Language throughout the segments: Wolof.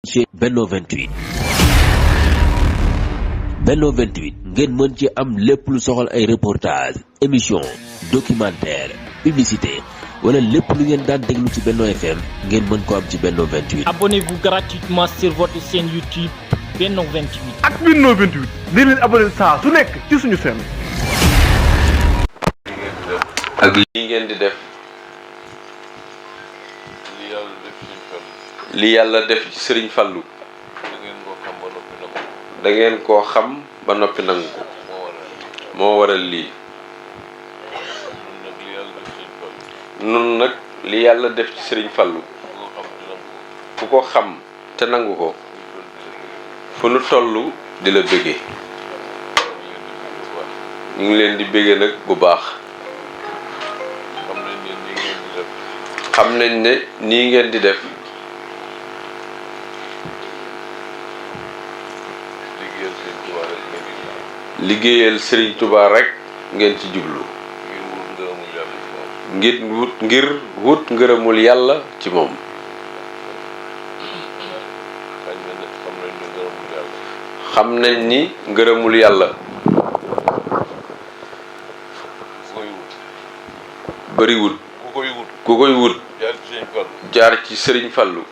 ci Benno 28 Benno 28 ngeen mën ci am lépp lu soxal ay reportage émission documentaire publicité wala lépp lu ngeen daan déglu ci Benno FM ngeen mën ko am ci Benno 28. Abonnez-vous gratuitement sur votre chaîne YouTube Benno 28. ak Benno 28 di leen abonné saa su nekk ci suñu chaîne. ak lii ngeen di def li yàlla def ci Sëriñ Fallu da ngeen koo xam ba noppi nangu ko moo waral lii nun nag li yàlla def ci Sëriñ Fallu ku ko xam te nangu ko fu nu tollu di la bëgge ñu ngi leen di bëgge nag bu baax xam nañ ne nii ngeen di def liggéeyal Serigne Touba rek ngeen ci jublu ngir wut ngërëmul yàlla ci moom xam nañ ni ngërëmul yàlla bariwul ku koy wut jaar ci Serigne Fallou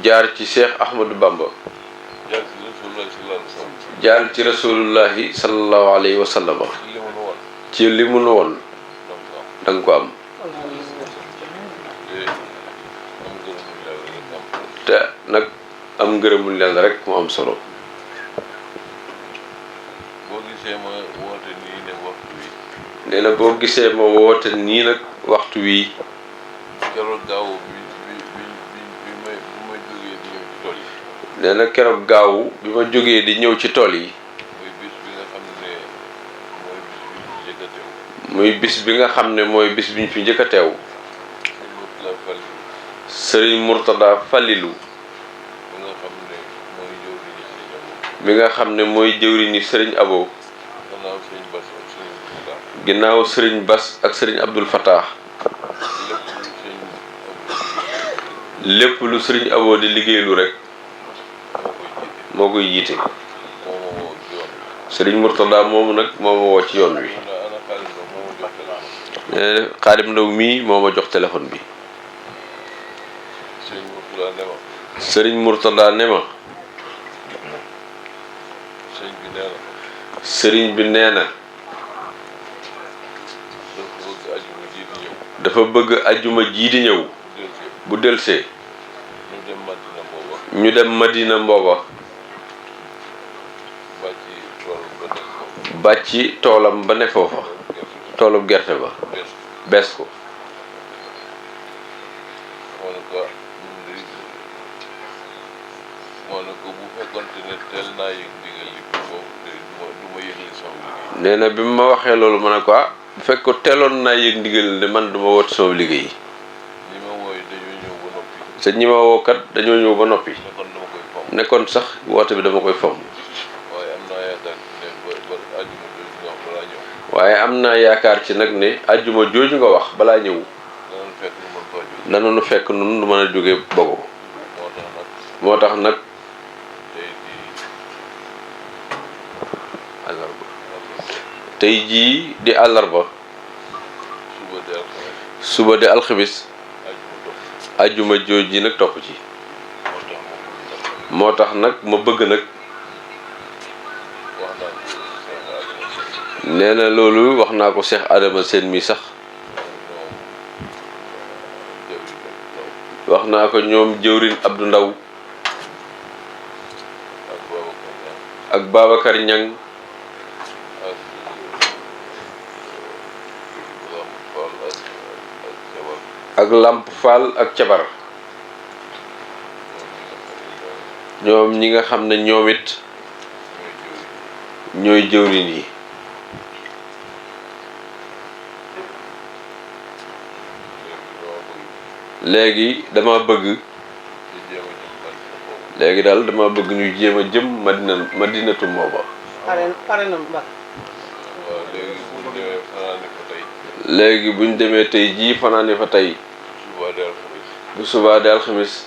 jaar ci Cheikh Ahmadou Bamba jaar ci rasulullahi sallallahu alayhi wa sallam ci li mu nu woon danga ko am te nag am ngërëmul yàlla rek mu am solo nee na boo gisee ma woote nii nag waxtu wii nee na keroog gaawu bi ma jógee di ñëw ci tool yi muy bis bi nga xam ne mooy bis bi ñu fi njëkk a teew Sëriñ Murtada Fallilu mi nga xam ne mooy jëwriñi Sëriñ Abo ginnaaw Sëriñ Bas ak Sëriñ Abdul Fatah lépp lu Sëriñ Abo di liggéeylu rek moo koy jiite Sëriñ Murtada moomu nag moo ma woo ci yoon wi Xaadim Ndaw mii moo ma jox téléphone bi Sëriñ Murtada ne ma sëriñ bi nee na dafa bëgg ajjuma jii di ñëw bu delsee ñu dem Madina Mbooba bàcci toolam ba ne foofa toolub gerte ba bees ko nee na bi ma waxee loolu ma ne ko bu fekk ko teeloon naa yëg ndigal ne man duma woote sama liggéey te ñi ma woo kat dañoo ñëw ba noppi nekkoon sax woote bi dama koy fomm waaye am naa yaakaar ci nag ne àjjuma jooju nga wax balaa ñëw danañu fekk nun nu mën a jóge Bogo moo tax nag tey jii di àllarba suba di alxamis àjjuma jooj ji nag topp ci moo tax nag ma bëgg nag nee na loolu wax naa ko Cheikh Adama Sène mi sax wax naa ko ñoom jëwrin Abdou Ndaw ak Babacar Ñang ak Lamp Fall ak Cabar ñoom ñi nga xam ne ñoom it ñooy jëwrin yi léegi dama bëgg ñu jéem a jëm Madinatu Mbooba léegi buñ demee tey jii fanaane fa tey bu subaa di alxamis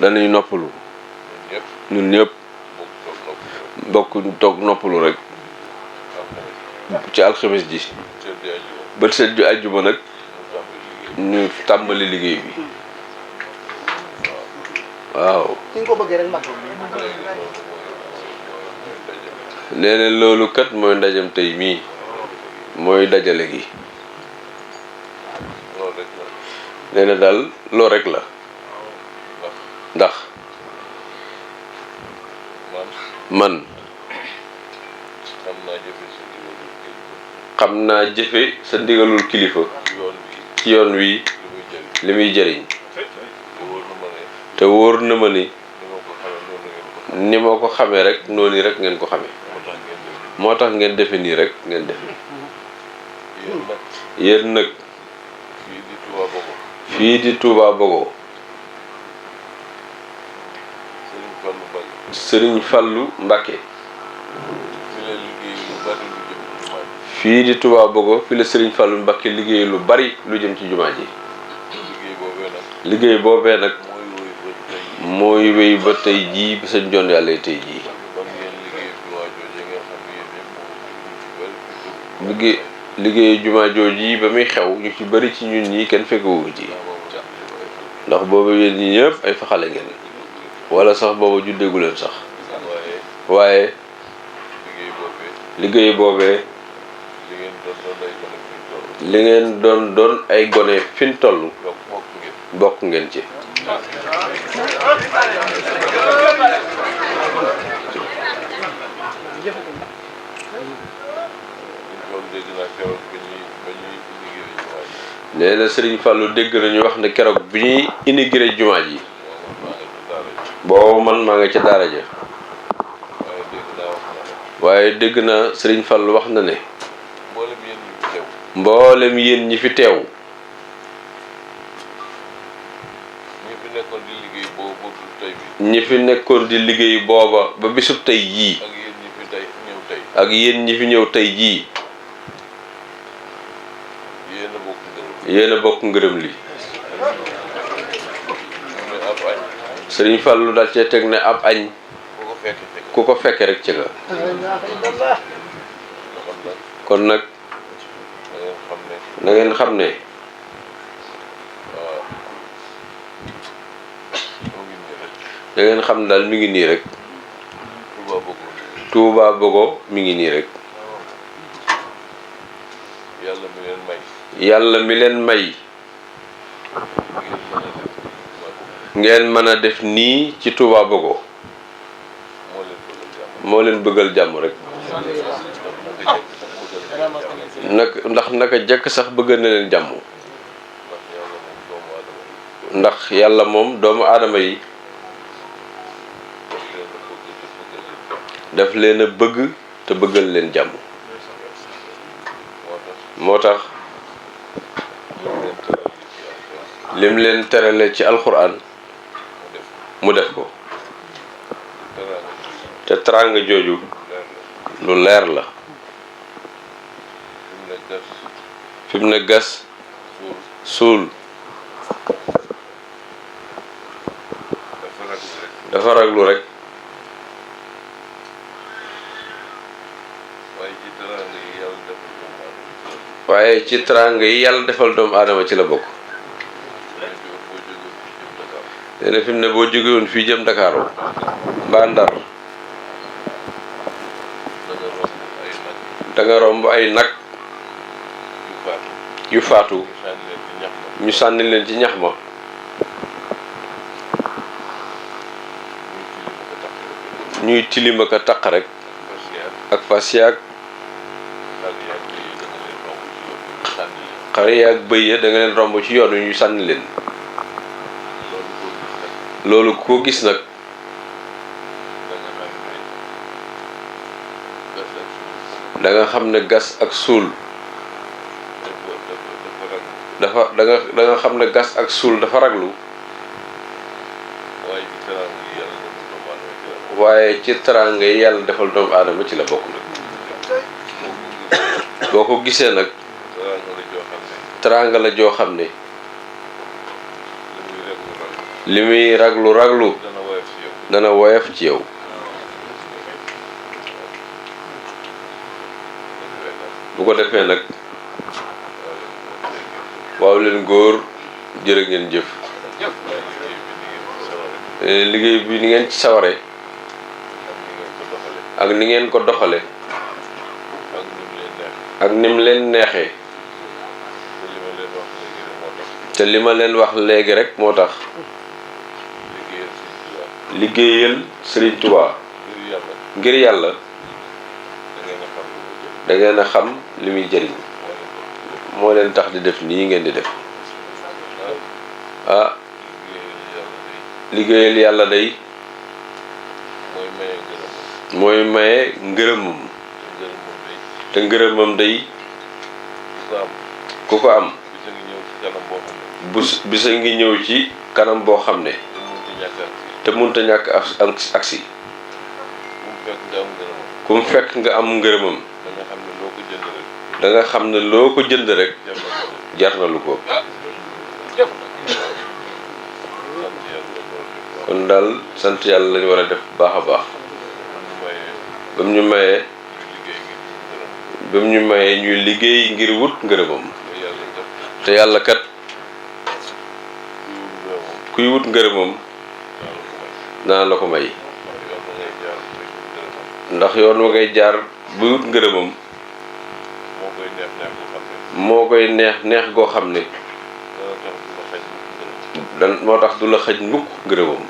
danañ noppalu ñun ñëpp bokk toog noppalu rek ci alxames ji bët set ju àjjuma nag ñu tàmbali liggéey bi waaw nee na loolu kat mooy ndajam tey mii mooy dajale gi nee na daal loolu rek la ndax man xam naa jëfe sa ndigalul kilifa ci yoon wi li muy jëriñ te wóor na ma ni ma ko xamee rek noonu rek ngeen ko xamee moo tax ngeen defe nii rek ngeen defe yéen nag fii di Touba Bogo Sëriñ Fallu Mbàkke fii di Touba Bogo fi la Sëriñ Fallu Mbàkke liggéey lu bari lu jëm ci jumaa ji liggéey boobee nag mooy wéy ba tey jii ba sa jon yàlla tey jii liggéey jumaa jooju yi ba muy xew ñu ci bari ci ñun ñi kenn fekkewu ci ndax boobu yéen ñi ñëpp ay faxale ngeen wala sax boobu juddeegu leen sax waaye liggéey boobee li ngeen doon ay gone fin toll bokk ngeen ci nee na Sëriñ Fallou dégg nañu wax ne keroog bi ñuy inauguré jumaa ji boobu man maa nga ca daara ja waaye dégg naa Sëriñ Fallou wax na ne mboolem yéen ñi fi teew ñi fi nekkoon di liggéey booba ba bisub tey jii ak yéen ñi fi ñëw tey jii yéen a bokk ngërëm li Sëriñ Fallu daal cee teg ne ab añ ku ko fekke rek ci nga kon nag na ngeen xam ne da ngeen xam daal mi ngi nii rek Touba Bogo mi ngi nii rek yàlla mi leen may ngeen mën a def nii ci Touba Bogo moo leen bëggal jàmm rek ndax naka jekk sax bëgg na leen jàmm ndax yàlla moom doomu aadama yi daf leen a bëgg te bëggal leen jàmm moo tax lim leen terale ci alxuraan mu def ko te teraanga jooju lu leer la fi mu ne gas suul dafa raglu rek waaye ci teraanga yi yàlla defal doomu aadama ci la bokk nee na fi mu ne boo jógewoon fii jëm Ndakaaru mbaa Ndar da nga romb ay nag yu faatu ñu sànni leen ci ñax ma ñuy tilima ka taq rek ak fas yaag xar yaag bëy ya da nga leen romb ci yoon wi ñu sànni leen loolu koo gis nag da nga xam ne gas ak suul dafa da nga xam ne gas ak suul dafa raglu waaye ci teraanga yi yàlla defal doomu aadama ci la bokk nag boo ko gisee nag teraanga la joo xam ne li muy raglu raglu dana woyof ci yow bu ko defee nag waaw leen góor jërë ngeen jëf liggéey bi ni ngeen ci saware ak ni ngeen ko doxale ak nim leen neexee te li ma leen wax léegi rek moo tax liggéeyal Serigne Touba ngir yàlla da ngeen a xam li muy jëriñ moo leen tax di def nii ngeen di def ah liggéeyal yàlla day mooy maye ngërëmam te ngërëmam day ku ko am bisa ngi ñëw ci kanam boo xam ne te munta ñàkk aksi ku mu fekk nga am ngërëmam da nga xam ne loo ko jënd rek jar na lu ko kon daal sant yàlla lañu war a def baax a baax ba mu ñu mayee ñuy liggéey ngir wut ngërëmam te yàlla kat kuy wut ngërëmam dana la ko may ndax yoon wa ngay jaar buy wut ngërëmam moo koy neex goo xam ne moo tax du la xëj mukk ngërëmam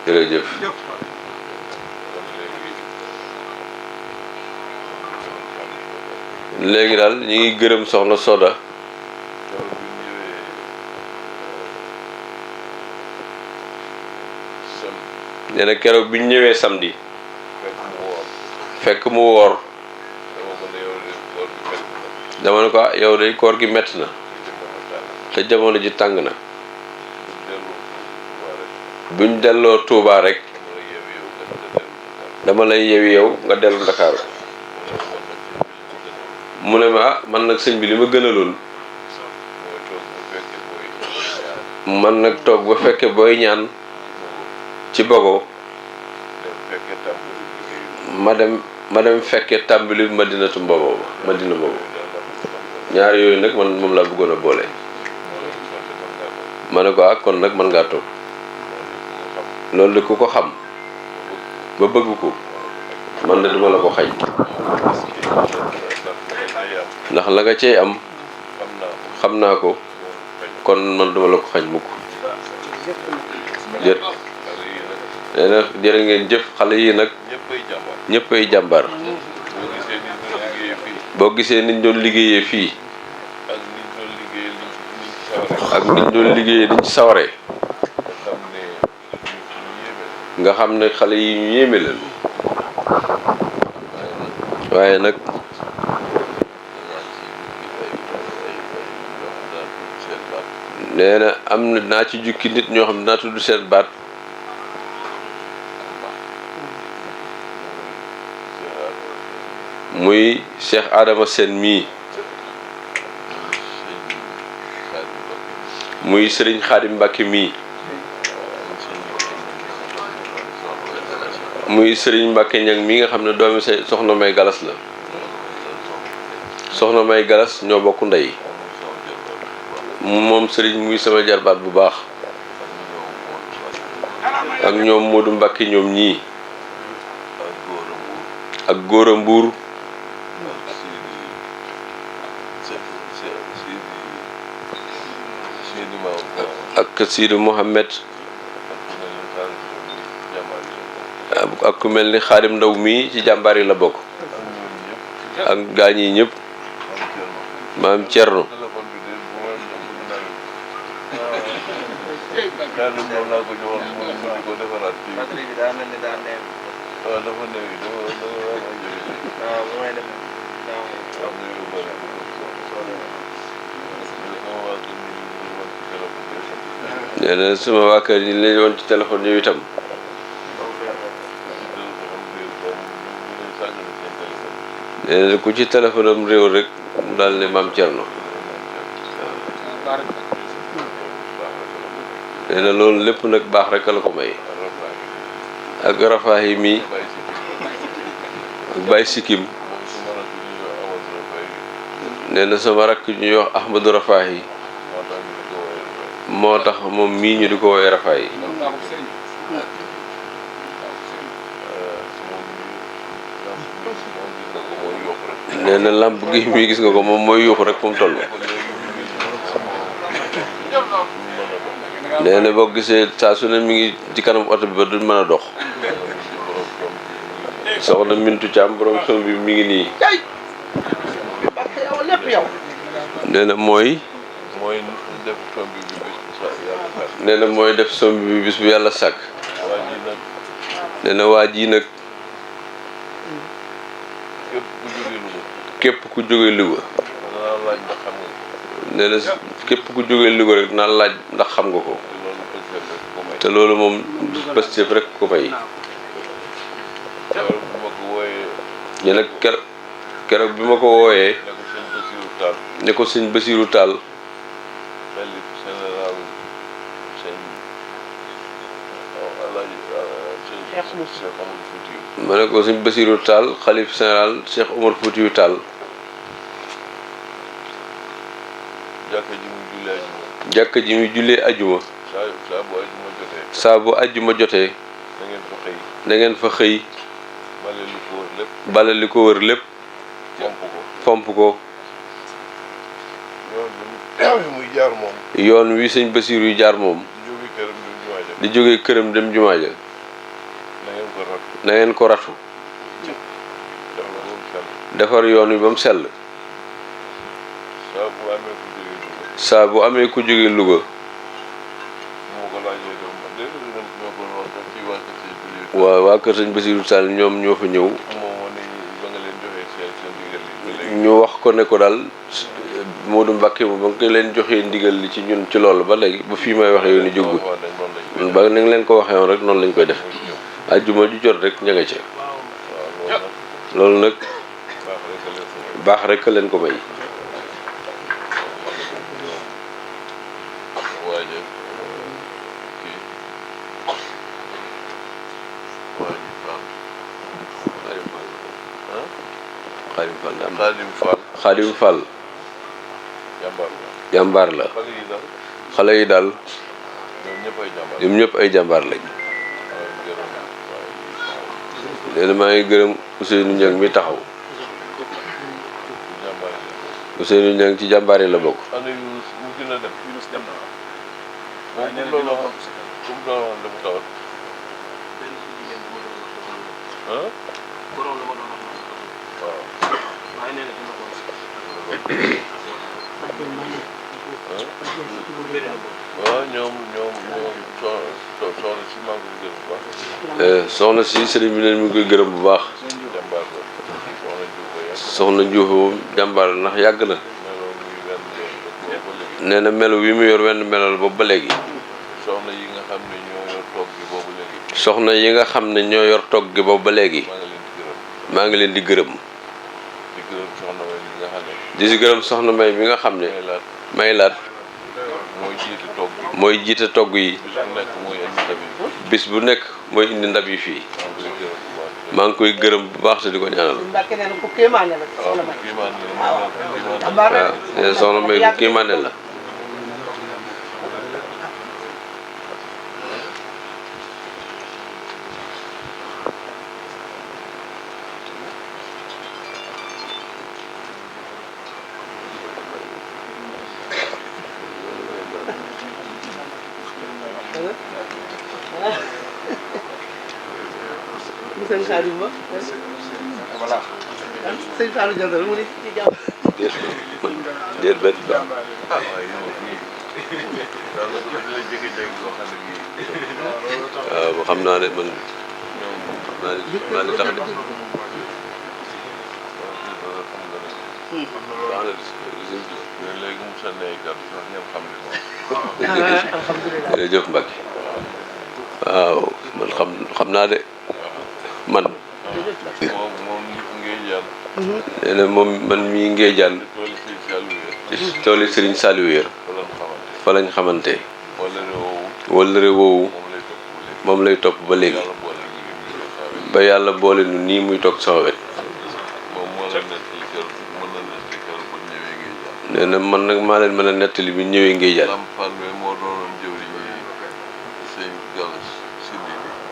jërëjëf léegi daal ñu ngi gërëm soxna Soda nee na keroog bi ñu ñëwee samedi fekk mu woor dama ne ko yow de koor gi metti na te jamono ji tàng na buñ delloo Touba rek dama lay yewi yow nga dellu Ndakaaru mu ne ma man nag sëñ bi li ma gënaloon man nag toog ba fekke booy ñaan ci bogo ma dem fekke tàmbali madina boobu ñaar yooyu nag man moom laa bëggoon a boole ma ne ko ak kon nag man ngaa toog loolu de ku ko xam ba bëgg ko man de duma la ko xañ ndax la nga cey am xam naa ko kon man duma la ko xañ mukk nee na jërë ngeen jëf xale yi nag ñëppay jàmbar boo gisee niñ doon liggéeyee fii ak niñ doon liggéeyee niñ ci sawaree nga xam ne xale yi ñu yéeme leen waaye nag nee na am na naa ci jukki nit ñoo xam ne naa tudd seen baat muy Cheikh Adama Sène mii muy Serigne Khadim Mbacké mii muy Serigne Mbacké Ñang mii nga xam ne doomi soxna May Galas la soxna May Galas ñoo bokk ndey moom Serigne muy sama jarbaat bu baax ak ñoom Modou Mbacké ñoom ñii ak Góora Mbuur ak Sidi Mohamed ak ku mel ni Xaadim Ndaw mii ci jàmbaar yi la bokk ak gaañ yi ñëpp maam Cerno nee na suma waa kër yi lañ woon ci téléphone yow itam nee na ku ci téléphone am réew rek mu daal ne maam Cerno nee na loolu lépp nag baax rek la ko may ak rafaahi mi ak Baye Sikkim nee na sama rakk ñuy wax Ahmadou Rafaahi moo tax moom mii ñu di ko woowee Rafaahi nee na làmp gi mii gis nga ko moom mooy yuuxu rek fu mu toll nee na boo gisee saa su ne mi ngi ci kanam oto bi ba du mën a dox soxna Mintu Caam borom som bi mi ngi nii nee na mooy nee na mooy def som bi bis bu yàlla sàkk nee na waa ji nag képp ku jóge Louga nee na képp ku jóge Louga rek naan laaj ndax xam nga ko te loolu moom Pastef rek ko may ñu nag keroog bi ma ko wooyee ne ko sëñ Basiiru Taal ma ne ko sëñ Basiiru Taal xalif général Cheikh Omar Foutiyou Taal jàkka ji muy jullee ajuma saa bu ajuma jotee na ngeen fa xëy bale li ko wër lépp fomp ko yoon wi sëñ Basiiru yu jaar moom di jóge këram dem jumaa ja na ngeen ko ratu defar yoon wi ba mu sell saa bu amee ku jóge Louga waaw waa kër sëñ Basiiru Taal ñoom ñoo fa ñëw ñu wax ko ne ko daal Modou Mbacké mu ba nga leen joxee ndigal li ci ñun ci loolu ba léegi ba fii may waxee yow ni jógut ba na nga leen ko waxee woon rek noonu lañ koy def ajjuma ju jot rek ña nga ca loolu nag baax rek leen ko may Xaadim Fall jàmbaar la xale yi daal ñoom ñëpp ay jàmbaar lañ nee na maa ngi gërëm Ousseynou Niang mi taxaw Ousseynou Niang ci jàmbaar yi la bokk soxna si sëriñ bi neen mi ngi koy gërëm bu baax soxna Njuufa moom jàmbaar la ndax yàgg na nee na melo wi mu yor wenn melal boobu ba léegi soxna yi nga xam ne ñoo yor togg gi boobu ba léegi maa ngi leen di gërëm di si gërëm soxna May bi nga xam ne may laat mooy jiite togg yi bis bu nekk mooy indi ndab yi fii maa ngi koy gërëm bu baax te di ko ñaanal waaw soxna May ku kéemaane la sëñ Saliou Ba voilà sëñ Saliou Diagne mu ne ci jàmm déet benn baax waaw xam naa ne man maa ne tax de jërëjëf Mbacke waaw man xam naa de man nee na moom man mii Ngéejaan tooli Serigne Saliou ya fa lañ xamante wëllëre woowu moom lay topp ba léegi ba yàlla boole nu nii muy toog sama wet nee na man nag maa leen mën a nettali bi ñëwee ngay jàll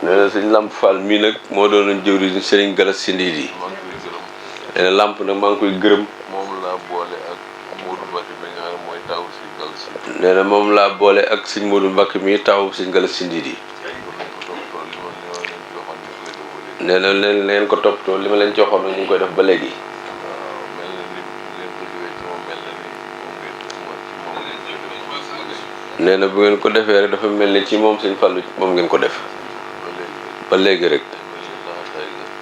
nee na sëñ Lamp Fall mii nag moo doonoon jëwriñ Sëriñ Galas si ndiit yi nee na Lamp nag maa ngi koy gërëm nee na moom laa boole ak sëñ Modou Mbacke mii taw sëñ Galas si ndiit yi nee na leen ko toppatoo li ma leen joxoon nag ñu ngi koy def ba léegi nee na bu ngeen ko defee rek dafa mel ni ci moom sëñ Fallu moom ngeen ko def ba léegi rek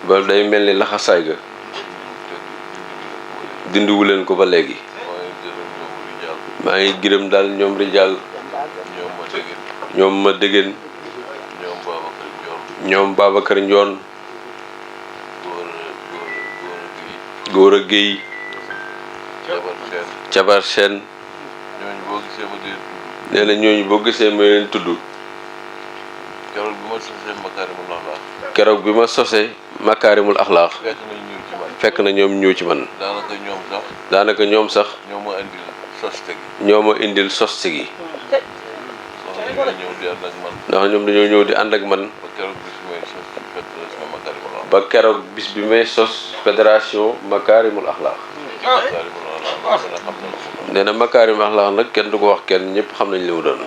ba day mel ni laxasaay ga dindiwu leen ko ba léegi maa ngi gërëm daal ñoom rijaal ñoom ma déggeen ñoom Babacar Njoon góor a géey cabar seen nee na ñooñu boo gisee ma leen tudd keroog bi ma sosee makaarimul axlaax fekk na ñoom ñëw ci man daanaka ñoom sax ñoo ma indil soste gi ndax ñoom dañoo ñëw di ànd ak man ba keroog bis bi may sos fédération makaarimul axlaax nee na makaarimul axlaax nag kenn du ko wax kenn ñëpp xam nañ li mu doon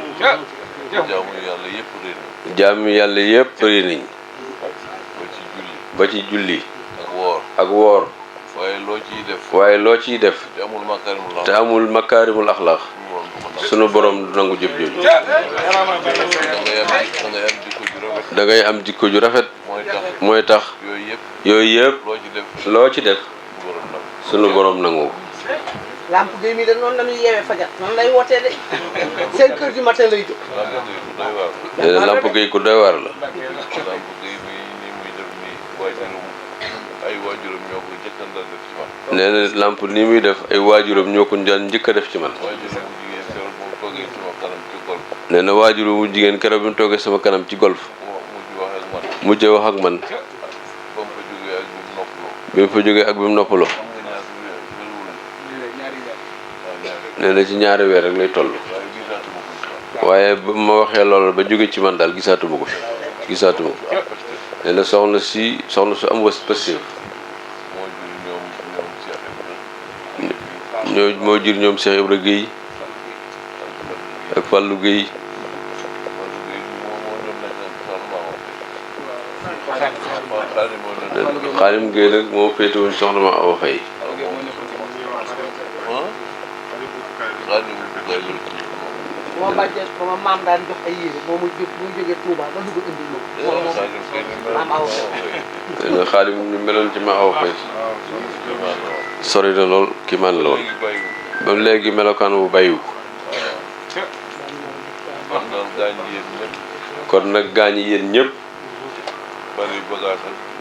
jaamu yàlla yëpp rëy nañ ba ci julli ak woor waaye loo ciy def te amul makaarimul axlaax sunu borom du nangu jëf jooju da ngay am jikko ju rafet mooy tax yooyu yëpp loo ci def sunu borom nangu. Lamp Gueye mi de noonu la ñuy yeewee fajar noonu lay wootee de 5 heures du matin lay jóg. nee na Lamp Gueye ku doy waar la. nee na Lamp ni muy def ay waajuram ñoo ko daan njëkk a def ci man. nee na waajur mu jigéen keroog bi mu toogee sama kanam ci golf mujjee wax ak man bi mu fa jógee ak bi mu noppaloo nee na ci ñaari weer rek lay toll waaye ba ma waxee loolu ba jóge ci man daal gisaatuma ko nee na soxna su am was passif moo jur ñoom Cheikh Ibra Guèye ak Fallou Guèye Xaalim Guèye nag moo féete woon soxna ma Awa Faye moo bàjjee ba ma maam daan jox ay yére moo mu jógee Touba ba dugg indi moom maam Awa Faye nee na Xaalim ñu meloon ci ma Awa Faye sori na lool ki man la woon ba léegi melokaan bu bàyyiwu kon nag gaañ yéen ñëpp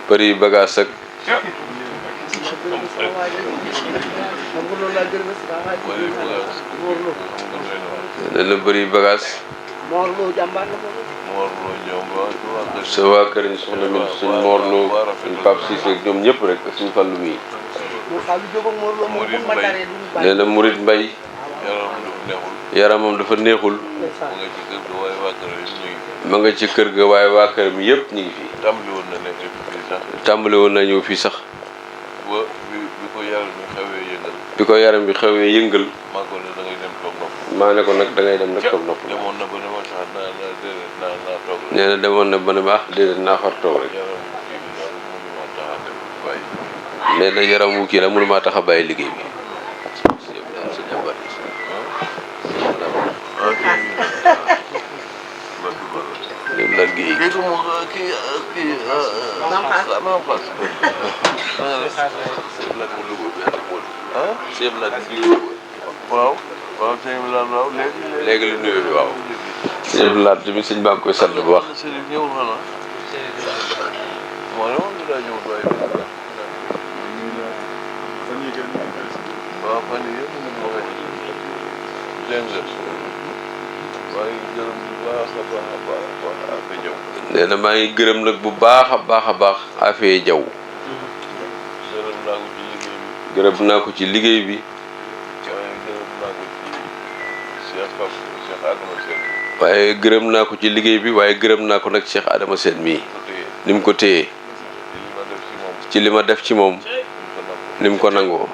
bari bagaas ak nee na bëri bagaas sa waa kër ñu soxna mi suñ Morlo suñ Pape Cissé ak ñoom ñëpp rek suñ Fallou mi nee na Murit Mbay yaramam dafa neexul ma nga ci kër ga waaye waa kër mi yëpp ñu ngi fi tàmbali woon na ñëw fii sax bi ko yaram bi xewee yëngal maa ne ko nag da ngay dem nag toog nopp nee na demoon na ba ne ma déedéet naa far toog rek nee na yaram wu kii la mënu maa tax a bàyyi liggéey bi la géey waaw léegi lu nuyoo bi waaw sëñ Abdou Lahad tamit sëñ baa ngi koy sant bu baax nee na maa ngi gërëm nag bu baax a baax Afia Jaw gërëm naa ko ci liggéey bi waaye gërëm naa ko ci liggéey bi waaye gërëm naa ko nag Cheikh Adama Sène mii ni mu ko téye ci li ma def ci moom ni mu ko nangoo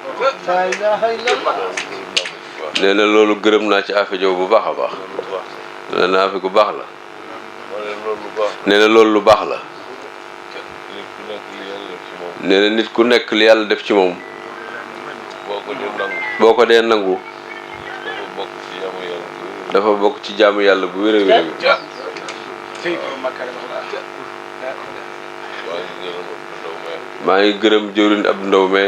nee na loolu gërëm naa ci Afia Jaw bu baax a baax nee na Afia gu baax la nee na loolu lu baax la nee na nit ku nekk li yàlla def ci moom boo ko dee nangu dafa bokk ci jaamu yàlla bu wér a wér maa ngi gërëm jëwriñ Abdou Ndaw me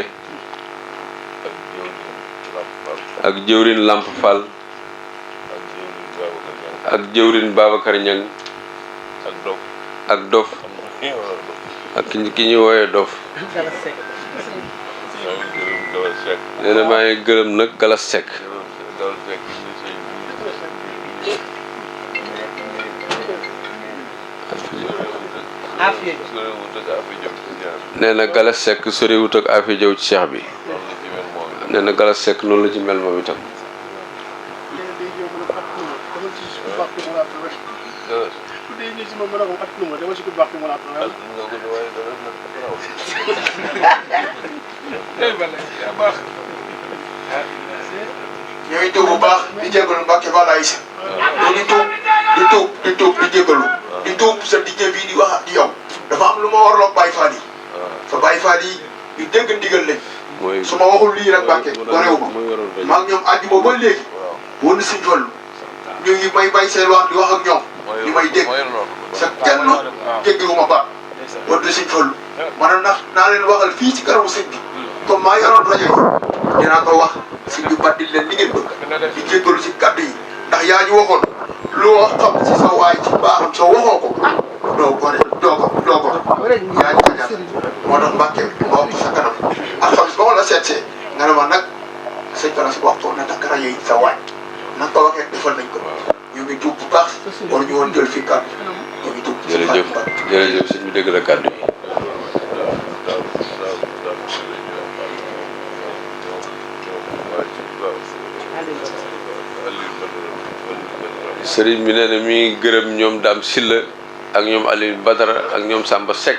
ak jëwriñ Lamp Fall ak jëwriñ Babacar Ñang ak dof ak ki ñuy wooyee dof nee na maa ngi gërëm nag Galas Seck nee na Galas Seck soriwut ak Afia Jaw ci Cheikh bi nee na Galas Seck noonu la ci mel moom itam ñooy tuub bu baax di jégalu Mbàkke Bala Aïssa di tuub di jégalu di tuub sa dijje bii di wax ak yow dafa am lu ma warloog Baye Fall yi fa Baye Fall yi yu dégg ndigal lañ su ma waxul lii rek Mbàkke warewu ma maa ngi ñoom àjjuma ba léegi wóor na Sëñ Fallu ñu ngi may bay seen wax di wax ak ñoom ñu may dégg sa kenn jéggiwu ma baat wóor na Sëñ Fallu man ndax naa leen waxal fii ci kanamu sëñ bi comme maa yoroon rajo yi dinaa ko wax sëñ bi baddil leen li ngeen bëgg di jéggalu ci kàddu yi ndax yaa ñu waxoon loo xam ci sa waay ci baaxam soo waxoo ko doo ko yaa ñu ko ñaan moo tax Mbàkke ma wax sa kanam alxames ba ma la seetsee nga ne ma nag sëñ Bala si waxtu na takk rajo yi sa waay na nga ko waxee defal nañ ko ñu ngi tuub bu baax wala ñu woon jël fii kàddu ñu ngi tuub jërëjëf sëñ bi dégg la kàddu yi sëriñ bi nee na mi ngi gërëm ñoom Dame Sylla ak ñoom Aliou Badara ak ñoom Samba Seck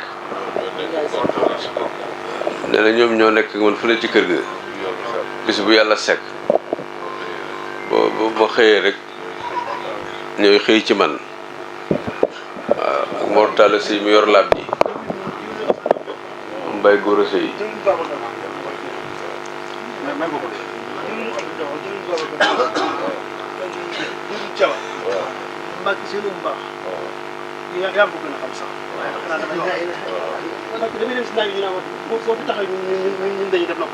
nee na ñoom ñoo nekk man fële ci kër ga bis bu yàlla sekk boo ma xëyee rek ñooy xëy ci man waaw ak Mor Talla Sey mi yor laab ji Mbaye Gora Sey Mbacke si lu mu baax yaa ko gën a xam sax waaye xanaa damay wax damay dem si naaj bi ñu naan boo fi taxaw ñun dañuy def nopp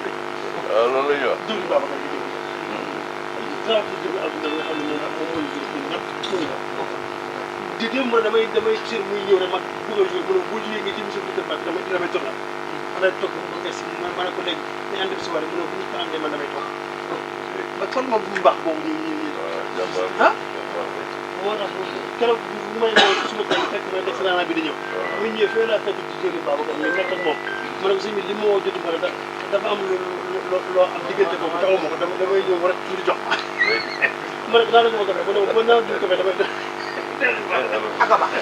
waaw loolu la ñuy wax jëwriñ Babacar bi jëwriñ Abdou nga xam ne moom mooy ñëpp di démb damay seen muy ñëw rek ma bëgg a jóge boo jógee nga ci monsieur Boucar Mbacke damay toog xanaa toog ba nga si ma ne ko léegi dañu ànd si wàll mu ne bu ñu ko àndee man damay toog ba kon moom bu baax boobu ñu ah moo tax keroog bu may ñëw suba tey fekk na def naa bi di ñëw bu ñëwee fee laa fekk ci jëriñ Babacar ñu nekk ak moom ma ne ko sëñ bi li ma woo jotu ma dafa am loo am diggante boobu taxaw ma ko damay ñëw rek pour jox ma ne ko daanaka ma ko def ba naa duñ ko fee damay ak a baax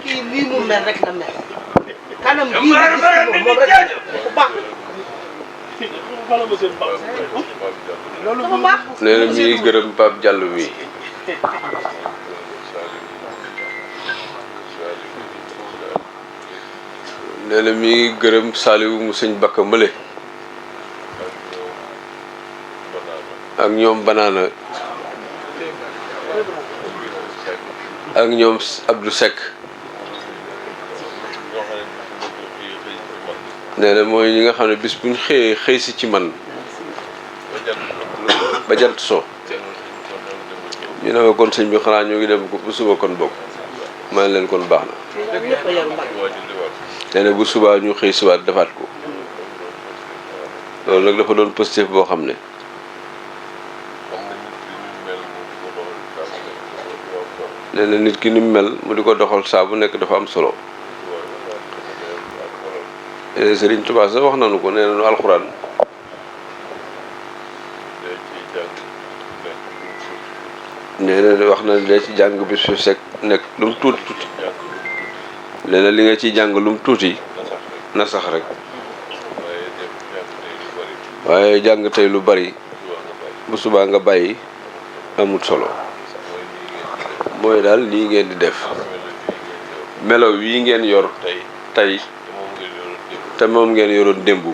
kii nii mu mel rek la mel kanam bii nga gis moom rek la bu baax loolu dafa baax nee na mi ngi gërëm Pape Diallo mi nee na mi ngi gërëm Saliou mu sëñ Bakka Mbële ak ñoom Banaana ak ñoom Abdou Seck nee na mooy ñi nga xam ne bis buñ xëyee xëy si ci man ba jant so ñu ne ma kon sëñ bi xanaa ñoo ngi dem ko bu suba kon bokk ma leen kon baax na nee na bu subaa ñu xëy siwaat defaat ko loolu nag dafa doon positif boo xam ne nee na nit ki ni mu mel mu di ko doxal saa bu nekk dafa am solo. Sëriñ Tuubaa sax wax nañu ko nee na nu alxuraan nee na wax na dee ci jàng bis su sekk nekk lu mu tuuti tuuti nee na li nga ciy jàng lu mu tuuti na sax rek waaye jàng tey lu bari bu subaa nga bàyyi amut solo mooy daal lii ngeen di def melo wii ngeen yor tey te moom ngeen yoroon démb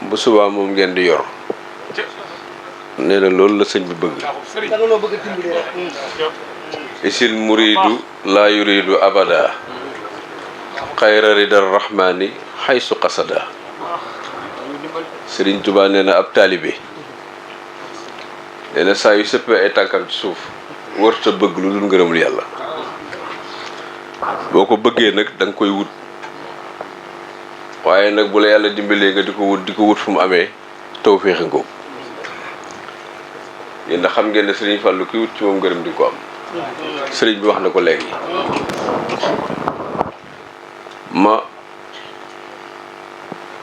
bu subaa moom ngeen di yor nee na loolu la sëñ bi bëgg isil muridu laa yuridu abada xayra ridar rahmani xaysu qasada Sëriñ Tuubaa nee na ab taalibe nee na saa yu sëppee ay tànkam ci suuf warta bëgg lu dul ngërëmul yàlla boo ko bëggee nag da nga koy wut waaye nag bu la yàlla dimbalee nga di ko wut fu mu amee tawféex nga ko yéen ndax xam ngeen ne Sëriñ Fallu ki wut ci moom ngërëm di ko am sëriñ bi wax na ko léegi ma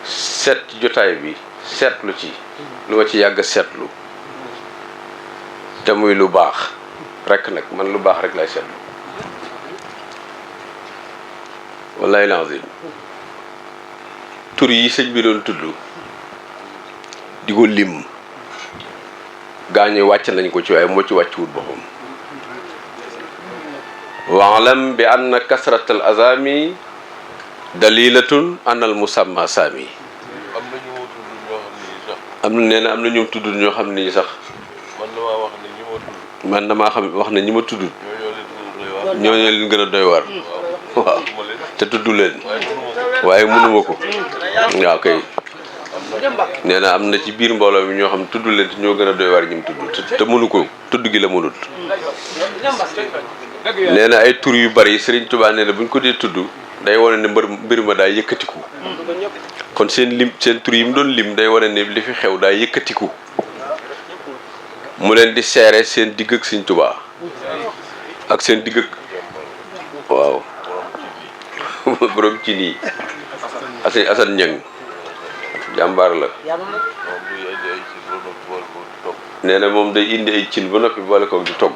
seet ci jotaay bi seetlu ci lu ma ci yàgg seetlu te muy lu baax rekk nag man lu baax rek lay seetlu wallahi lazim tur yi sëñ bi doon tudd di ko lim gaañe wàcc nañ ko ci waaye moo ci wàcc wut boppam waalam bi anna kasratal azami dalilatun anal musamma saami am na nee na am na ñoom tudd ñoo xam ne sax man damaa wax ne ñi ma tudd ñoo leen gën a doy waar waaw te tudd leen waaye mënuma ko waaw kay nee na am na ci biir mbooloo mi ñoo xam ne tudd leen te ñoo gën a doy waar ñi mu tudd te mënu ko tudd gi la mënut nee na ay tur yu bari Sëriñ Tuubaa nee na bu ñu ko dee tudd day wane ne mbir ma daa yëkkatiku kon seen tur yi mu doon lim day wane ne li fi xew daa yëkkatiku mu leen di seere seen digg ak Sëriñ Tuubaa ak seen digg ak waaw borom ci nii Asan Ñang jàmbaar la nee na moom day indi ay cin ba noppi boole ko di togg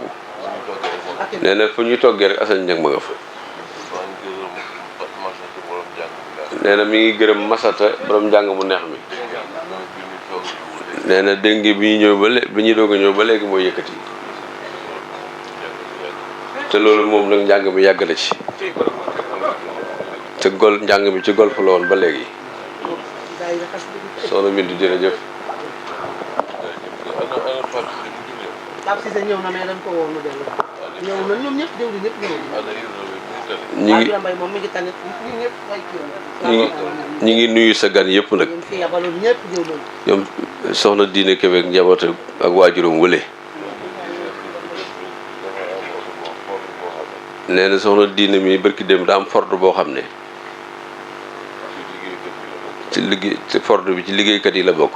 nee na fu ñuy toggee rek Asan Ñang ma nga fa nee na mi ngi gërëm masata borom njàng mu neex mi nee na dégg nga bi ñuy doog a ñëw ba léegi mooy yëkkati te loolu moom nag njàng mi yàgg na ci te njàng mi ci golf la woon ba léegi soxna Bintu jërëjëf ñi ngi nuyu sa gan yëpp nag ñoom soxna Diine Kébé ak njaboot ak waajuram wële nee na soxna Diine mi barki dem daa am ford boo xam ne ci ford bi ci liggéeykat yi la bokk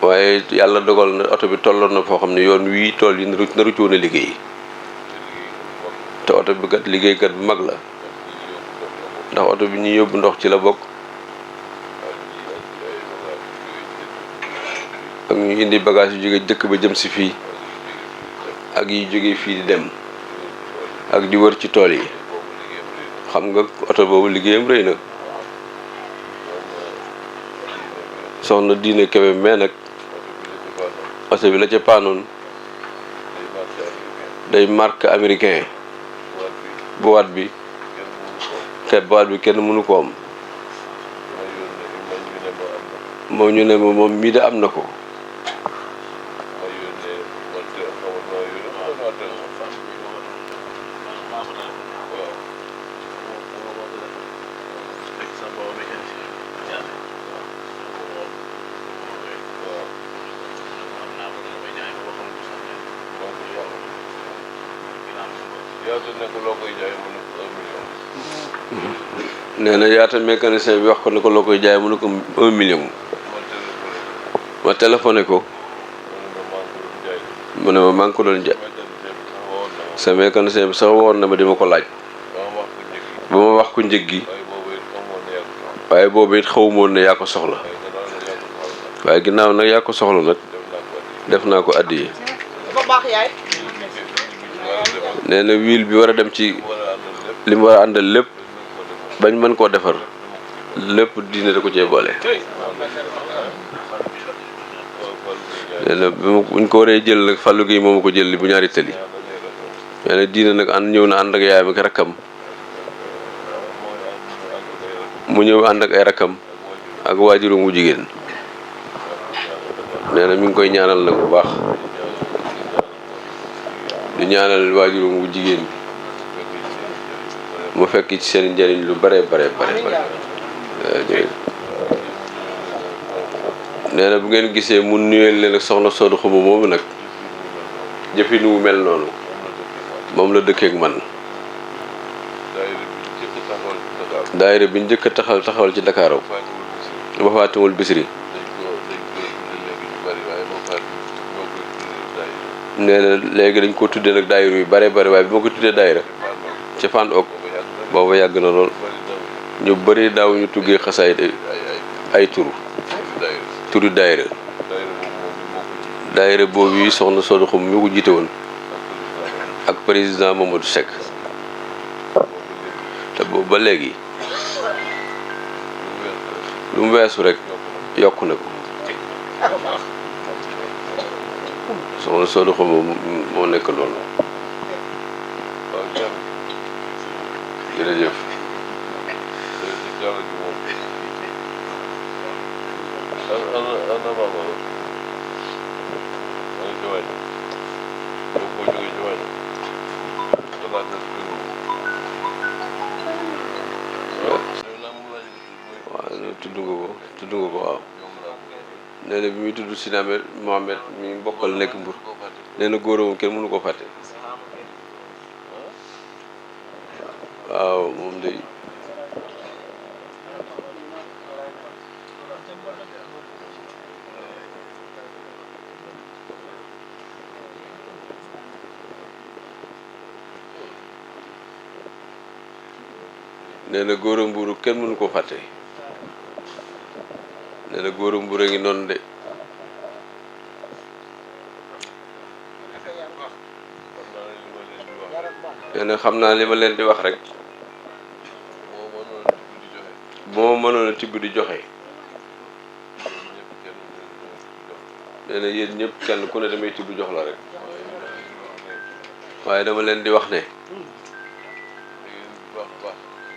waaye yàlla dogal na oto bi tolloon na foo xam ne yoon wii tool yi naru ci woon a liggéey te oto bi kat liggéeykat bu mag la ndax oto bi ñuy yóbbu ndox ci la bokk ak ñu indi bagage yu jóge dëkk ba jëm si fii ak yi jóge fii di dem ak di wër ci tool yi xam nga oto boobu liggéeyam rëy na soxna Diine Kébé mais nag oto bi la ca paanoon day marque américain boîte bi te boîte bi kenn mënu ko am moom ñu ne moom mii de am na ko nee na yaata mécanicien bi wax ko ne ko loo koy jaay mu ne ko 1 million ma téléphoné ko mu ne ma maa ngi ko doon sa mécanicien bi sax woon na ma di ma ko laaj ba ma wax ko njëg gi waaye boobu it xawumoon ne yaa ko soxla waaye ginnaaw nag yaa ko soxla nag def naa ko addiye dafa baax yaay. nee na huile bi war a dem ci li mu war a àndal lépp bañ mën koo defar lépp diine da ko cee boole. nee na buñ ko waree jël nag Fallou Gueye moom ko jël li bu ñaari tëli nee na diine nag ñëw na ànd ak yaayam ak rakkam mu ñëw ànd ak ay rakkam ak waajuram wu jigéen nee na mi ngi koy ñaanal nag bu baax di ñaanal waajuram wu jigéen mu fekk ci seen njëriñ lu bare bare nee na bu ngeen gisee mu nuyeel leen ak soxna Soodu Xuma moomu nag jëfin wu mel noonu moom la dëkkeek man daayira bi njëkk a taxawal ci Dakar ba Fatimul Bisri nee na léegi dañ ko tuddee nag daayira yu bare bare waaye bi ma ko tuddee daayira ci fan ok booba yàgg na lool ñu bëri daaw ñu tuggee xasaay ay turu daayira boobu yi soxna Soodu Xuma mi ko jiite woon ak président Mamadou Seck te boobu ba léegi lu mu weesu rek yokk na ko soxna Soodu Xuma moo nekk loolu jërëjëf tudd nga ko waaw nee na bi muy tudd Sina Mohamed mi bokkal nekk Mbour nee na góor moom kenn mënu ko fàtte waaw moom day nee na góor a Mbuur kenn mënu ko fàtte nee na góor a Mbuur a ngi noonu de nee na xam naa li ma leen di wax rek moo mënoon a tibb di joxe nee na yéen ñëpp kenn ku ne damay tibb jox la rek waaye dama leen di wax ne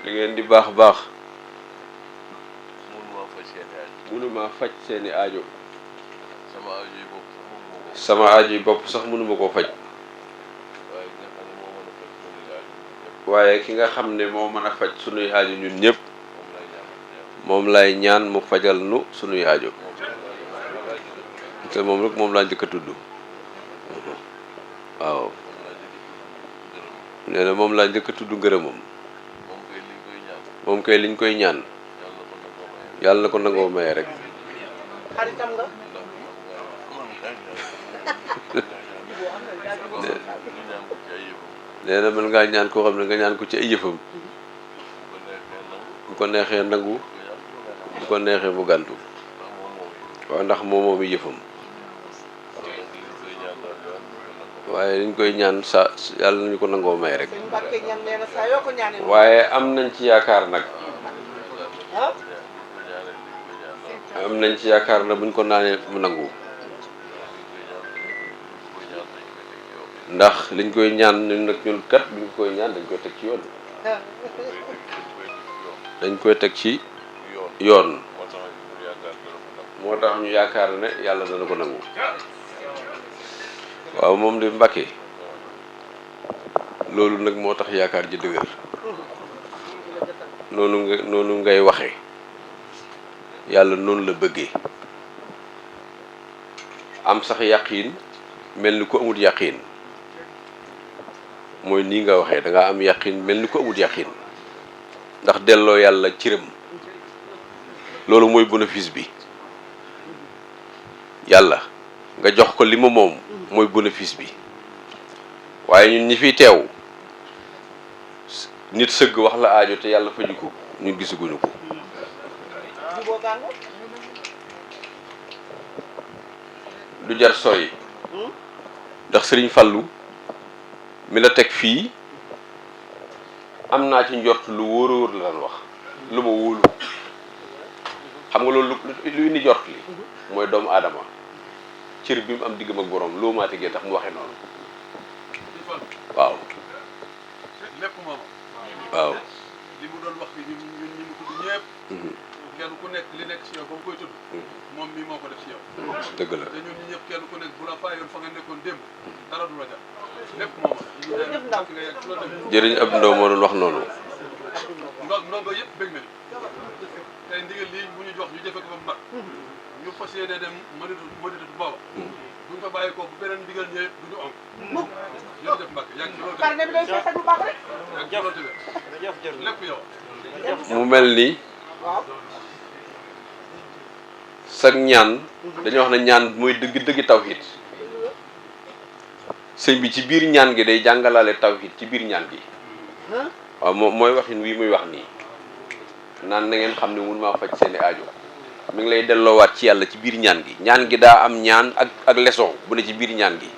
li ngeen di baax baax mënuma faj seeni aajo sama aajo yi bopp sax mënuma koo faj waaye ki nga xam ne moo mën a faj sunuy aajo ñun ñëpp moom lay ñaan mu fajal nu sunuy aajo te moom rek moom laa njëkk a tudd waaw nee na moom laa njëkk a tudd ngërëmam moom kay liñ koy ñaan yàlla na ko nangoo maye rek xaritam nga. nee na mën ngaa ñaan koo xam ne nga ñaan ko ci ay yëfam bu ko neexee nangu bu ko neexee mu gàntu waaw ndax moom yëfam waaye liñ koy ñaan sa yàlla nañu ko nangoo may rek waaye am nañ ci yaakaar nag am nañ ci yaakaar na buñ ko naanee mu nangu ndax liñ koy ñaan ñun nag ñun kat buñ koy ñaan dañ koy teg ci yoon dañ koy teg ci yoon moo tax ñu yaakaar ne yàlla dana ko nangu waaw moom di Mbàkke loolu nag moo tax yaakaar ji dëgër noonu ngay waxe yàlla noonu la bëggee am sax yàqiin mel ni ko amul yàqiin mooy nii nga waxee da nga am yàqiin mel ni ko amul yàqiin ndax delloo yàlla cëram loolu mooy bénéfice bi yàlla nga jox ko li ma moom mooy bénéfice bi waaye ñun ñi fiy teew nit sëgg wax la aajo te yàlla faju ko ñun gisaguñu ko du jar sori ndax sëriñ Fallu mi la teg fii am naa ci njort lu wóor a wóor la daan wax lu ma wóolu xam nga loolu lu indi njort li mooy doomu aadama cër bi mu am diggam ak borom loo maa tegee tax mu waxee noonu waaw lépp moom waaw li mu doon wax fi ñun ñi mu tudd ñëpp kenn ku nekk li nekk si yow ba mu koy tudd moom mii moo ko def si yow dëgg la te ñun ñi ñëpp kenn ku nekk bu la faayoon fa nga nekkoon démb dara du la jar lépp moom nga yegg loolu dem jëriñ ab ndaw moo doon wax noonu ndongo yëpp bég nañu tey ndigal lii bu ñu jox ñu jëfe ko ba mu mat ñu fas yéene dem mënatu booba bu ñu fa bàyyi ko bu beneen ndigal ñëwee du ñu am jërëjëf Mbacke yàgg ci loolu tamit yàgg ci loolu tamit lépp yow mu mel ni sag ñaan dañuy wax ne ñaan mooy dëgg-dëgg tawhid sëñ bi ci biir ñaan gi day jàngalaale tawhid ci biir ñaan gi waaw mooy waxin wii muy wax nii naan na ngeen xam ne mun maa faj seeni aajo mi ngi lay delloowaat ci yàlla ci biir ñaan gi daa am ñaan ak leçon bu ne ci biir ñaan gi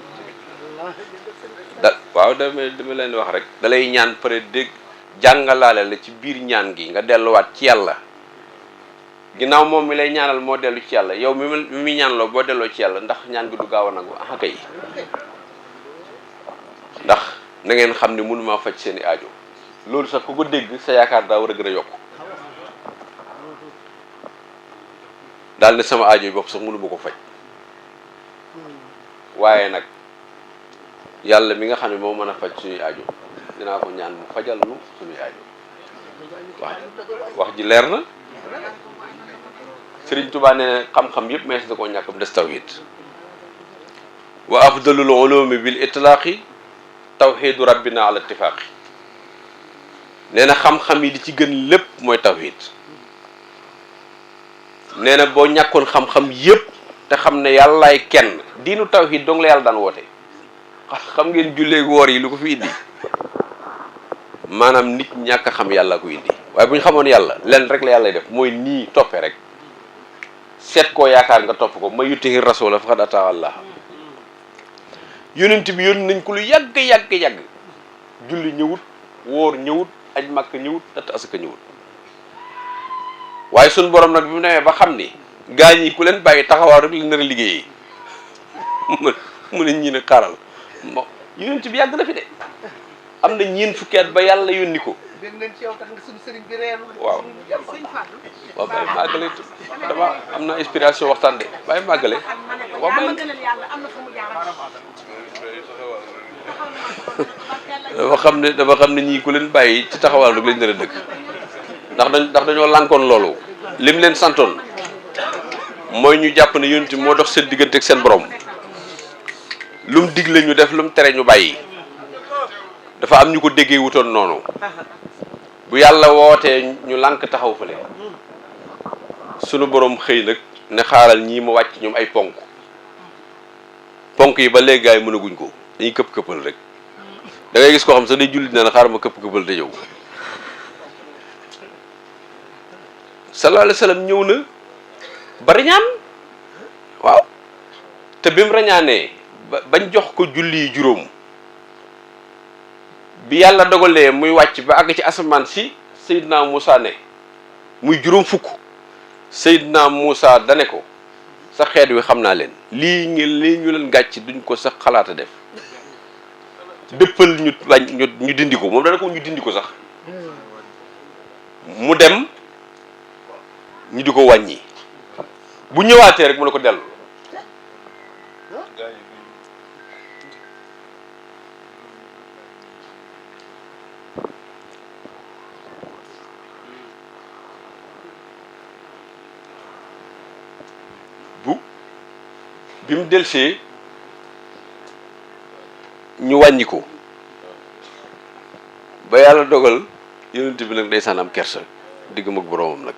waaw dama leen wax rek da lay ñaan pare dégg jàngalaale la ci biir ñaan gi nga delluwaat ci yàlla ginnaaw moom mi lay ñaanal moo dellu ci yàlla yow mi muy ñaanaloo boo delloo ci yàlla ndax ñaan gi du gaaw a nangu ah kay ndax na ngeen xam ne mënumaa faj seeni aajo loolu sax ku ko dégg sa yaakaar daa war a gën a yokk daal ne sama aajo yi bopp sax mënuma ko faj waaye nag yàlla mi nga xam ne moo mën a faj suñuy aajo dinaa ko ñaan mu fajal nu suñuy aajo wax ji leer na Sëriñ Tuubaa ne xam-xam yëpp mees da koo ñàkkam des tawhid wa afdalul ulumi bil itlaaqi tawhidu rabbina ala ittifaaqi nee na xam-xam yi di ci gën lépp mooy tawhid nee na boo ñàkkoon xam-xam yëpp te xam ne yàllaay kenn diinu tawhid dong la yàlla daan woote xam ngeen julleeg woor yi lu ko fi indi maanaam nit ñàkk a xam yàlla ko indi waaye bu ñu xamoon yàlla lenn rek la yàlla def mooy nii toppee rek seet koo yaakaar nga topp ko ma yutihi rasula faqad ataa Allah yonent bi yónni nañ ko lu yàgg julli ñëwut wóor ñëwut aj màkk ñëwut natt asaka ñëwut waaye suñ borom nag bi mu demee ba xam ni gaañ yi ku leen bàyyi taxawaaw rek li nar a liggéeyee mu ne ñii ne xaaral yonent bi yàgg na fi de am na ñeen fukki at ba yàlla yónni ko waaw waaw bàyyi màggale dama am na inspiration waxtaan de bàyyi màggale waaw bàyyi dafa xam ne ñii ku leen bàyyi ci taxawaal rek lañ nar a dëkk ndax dañoo lànkoon loolu lim leen santoon mooy ñu jàpp ne yonent moo dox seen diggante ak seen borom lum digle ñu def lum tere ñu bàyyi dafa am ñu ko déggee wutoon noonu bu yàlla wootee ñu lànk taxaw fële sunu borom xëy nag ne xaaral ñii ma wàcc ñoom ay ponk yi ba léegi gars yi mënaguñ ko dañuy këpp-këppal rek da ngay gis koo xam sax day jullit na xaaral ma këpp-këppal te ñëw sallallahu alayhi wa sallam ñëw na ba rañaan waaw te bi mu rañaanee bañ jox ko julli yi juróom bi yàlla dogalee muy wàcc ba àgg ci asamaan si Seydina Moussa ne muy juróom fukk Seydina Moussa dane ko sa xeet wi xam naa leen lii ñu leen gàcc duñ ko sax xalaata def dëppal ñu dindi ko moom dana ko ñu dindi ko sax mu dem ñu di ko wàññi bu ñëwaatee rek mu ne ko dellu bi mu delsee ñu wàññi ko ba yàlla dogal yonent bi nag ndeysaan am kersa diggam ak boroomam nag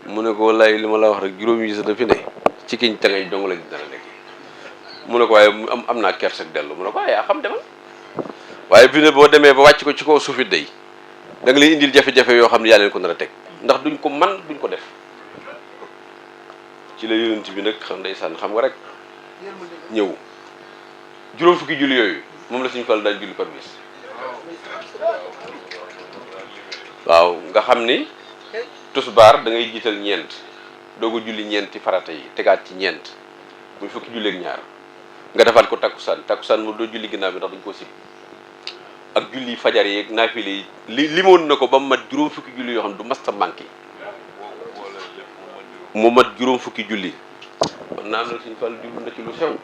mu ne ko wallaay li ma la wax rek juróom yi sa dafi ne ci kiñ tagay dong la dana nekk mu ne ko waaye am naa kersak dellu mu ne ko waaye yaa xam demal waaye bi ne boo demee ba wàcc ko ci kaw suufit day da nga lay indil jafe-jafe yoo xam ne yaa leen ko nar a teg ndax duñ ko man duñ ko def ci la yonent bi nag xam ndeysaan xam nga rek ñëw juróom fukki julli yooyu moom la suñu fal daan julli par bis waaw nga xam ni tusbaar da ngay jiital ñeent dooga julli ñeenti farata yi tegaat ci ñeent muy fukki julli ak ñaar nga defaat ko takkusaan mu doo julli ginnaaw bi ndax dañ koo sib ak julli fajar yeeg naafile yi limoon na ko ba mu mat juróom fukki julli yoo xam ne du masta manqué mu mat juróom fukki julli man naa am na suñu fàll jublu na ci lu sew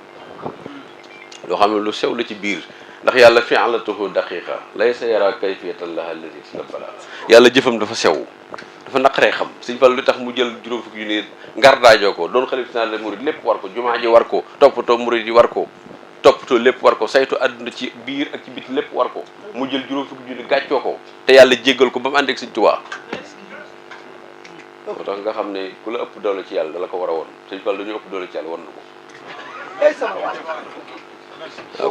loo xam ne lu sew la ci biir ndax yàlla fi'latuhu daqiqa laysa yara kayfiyatan laha allati istabbala yàlla jëfam dafa sew dafa naqaree xam suñu fàll lu tax mu jël juróom fukki junni ngar daajoo ko doon xalif général des mourides lépp war ko jumaa ji war ko toppatoo murid yi war ko toppatoo lépp war ko saytu àdduna ci biir ak ci biti lépp war ko mu jël juróom fukki junni gàccoo ko te yàlla jéggal ko ba mu ànd ak Sëñ Tuubaa moo tax nga xam ne ku la ëpp doole ci yàlla dala ko war a won Sëñ Fall dañu ëpp doole ci yàlla won na ko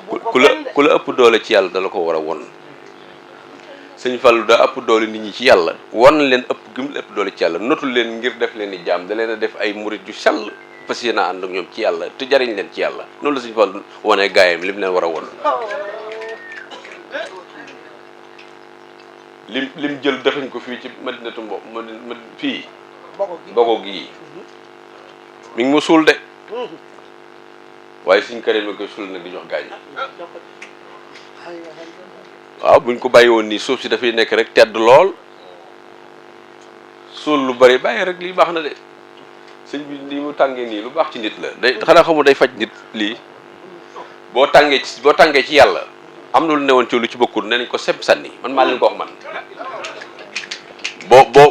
ku la ëpp doole ci yàlla dala ko war a won Sëñ Fall daa ëpp doole nit ñi ci yàlla won leen ëpp gëm la ëpp doole ci yàlla notul leen ngir def leen ni jaam da leen a def ay murid yu sell fas yéene ànd ak ñoom ci yàlla te jariñ leen ci yàlla noonu la Sëñ Fall wone gaayam li mu leen war a won lim jël defañ ko fii ci madinatu fii bogo gii mi ngi ma suul de waaye suñ karee ma koy suul nag di jox gaañ waaw buñ ko bàyyi woon nii suuf si dafay nekk rek tedd lool suul lu bari bàyyi rek lii baax na de sëñ bi lii mu tàngee nii lu baax ci nit la day xanaa xamul day faj nit lii boo tàngee ci yàlla am na lu newoon ci lu ci bokkul ne nañ ko seb sànni man maa leen ko wax man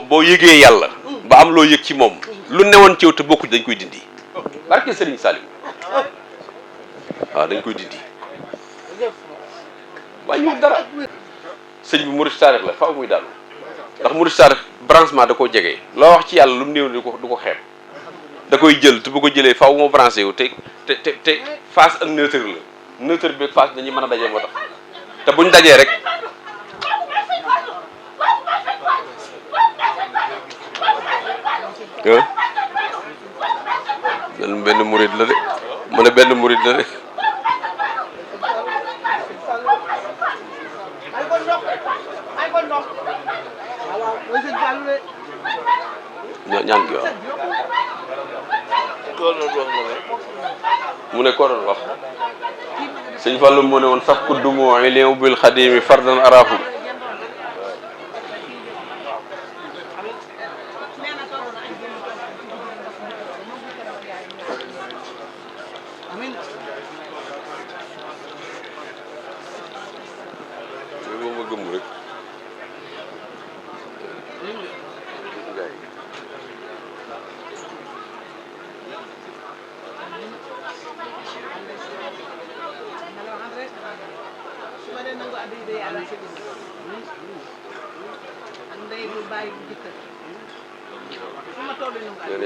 boo yëgee yàlla ba am loo yëg ci moom lu newoon ci yow te bokku dañ koy dindi barke Serigne Saliou waaw dañ koy dindi wàññiwul dara sëñ bi murid taarix la faaw muy daal ndax murid taarix branchement da koo jege loo wax ci yàlla lu mu néew du ko xeeb da koy jël te bu ko jëlee faaw moo branché wu te face ak neutre la neutre bi ak face dañuy mën a dajee moo tax te buñ dajee rek benn murid la de mu ne benn murid la de ñaan gi waaw mu ne ko doon wax sëñ Fallu mu ne woon saf ku dumoo li ubbil xadimi fardan arafu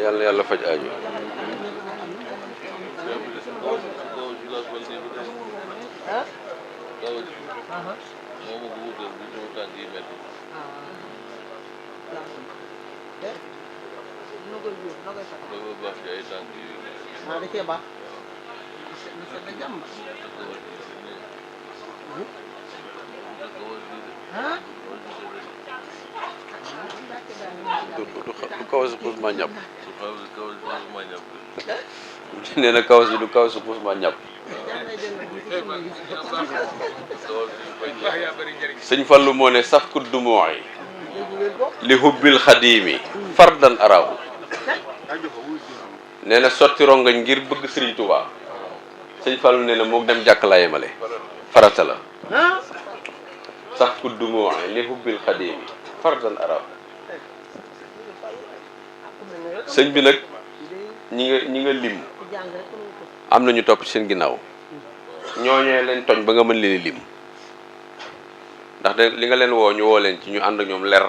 yàlla yàlla faj aajo du kawas puus ma ñàpp nee na kawas bi du kawas puus ma ñàpp sëñ Fallu moo ne saf ku dumooy li hubbil xadimi fardan arahu nee na sotti rongañ ngir bëgg Sëriñ Tuubaa sëñ Fallu nee na moom dem jàkk laa yemale farata la saf ku dumooy li hubbil xadimi fardan arahu sëñ bi nag ñi nga lim am na ñu topp ci seen ginnaaw ñooñee leen toñ ba nga mën leen lim ndax de li nga leen woo ñu woo leen ci ñu ànd ak ñoom leer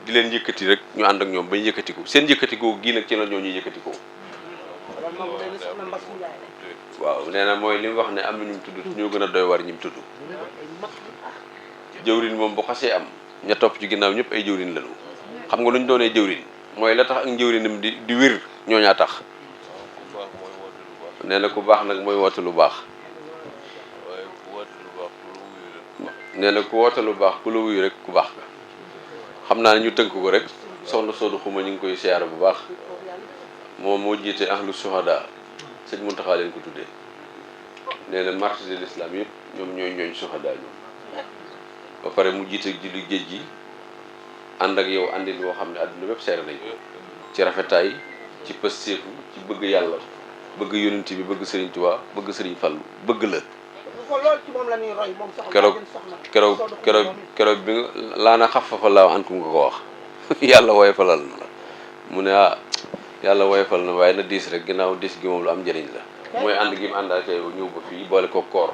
di leen yëkkati rek ñu ànd ak ñoom bañ yëkkatiku seen yëkkatikoo gii nag ci la ñoo ñuy yëkkatikoo waaw nee na mooy li mu wax ne am na ñu mu tudd ñoo gën a doy war ñi mu tudd jëwrin moom bu xasee am ña topp ci ginnaaw ñëpp ay jëwrin lañu xam nga lu ñu doonee jëwrin mooy la tax ak njëwrinam di wér ñooñaa tax nee na ku baax nag mooy woote lu baax nee na ku woote lu baax ku la wuyu rek ku baax nga xam naa ne ñu tënk ko rek soxna Soodu Xuma ñu ngi koy siyaara bu baax moom moo jiite ahlu suhada sëñ Muntaxa leen ko tuddee nee na martyrs de l'islam yëpp ñoom ñooy ñooñ suhada ñoom ba pare mu jiite julli géej gi ànd ak yow àndin woo xam ne àdduna bépp seere nañ ko ci rafetaay ci pëstéefu ci bëgg yàlla bëgg yonent bi bëgg Sëriñ Tuubaa bëgg Sëriñ Fallu bëgg la keroog bi nga laana xaf fa laaw an kum nga ko wax yàlla woyofalal na la mu ne yàlla woyofal na waaye na diis rek ginnaaw diis gi moom lu am njëriñ la mooy ànd gi mu àndaat yow ñëw ba fii boole ko koor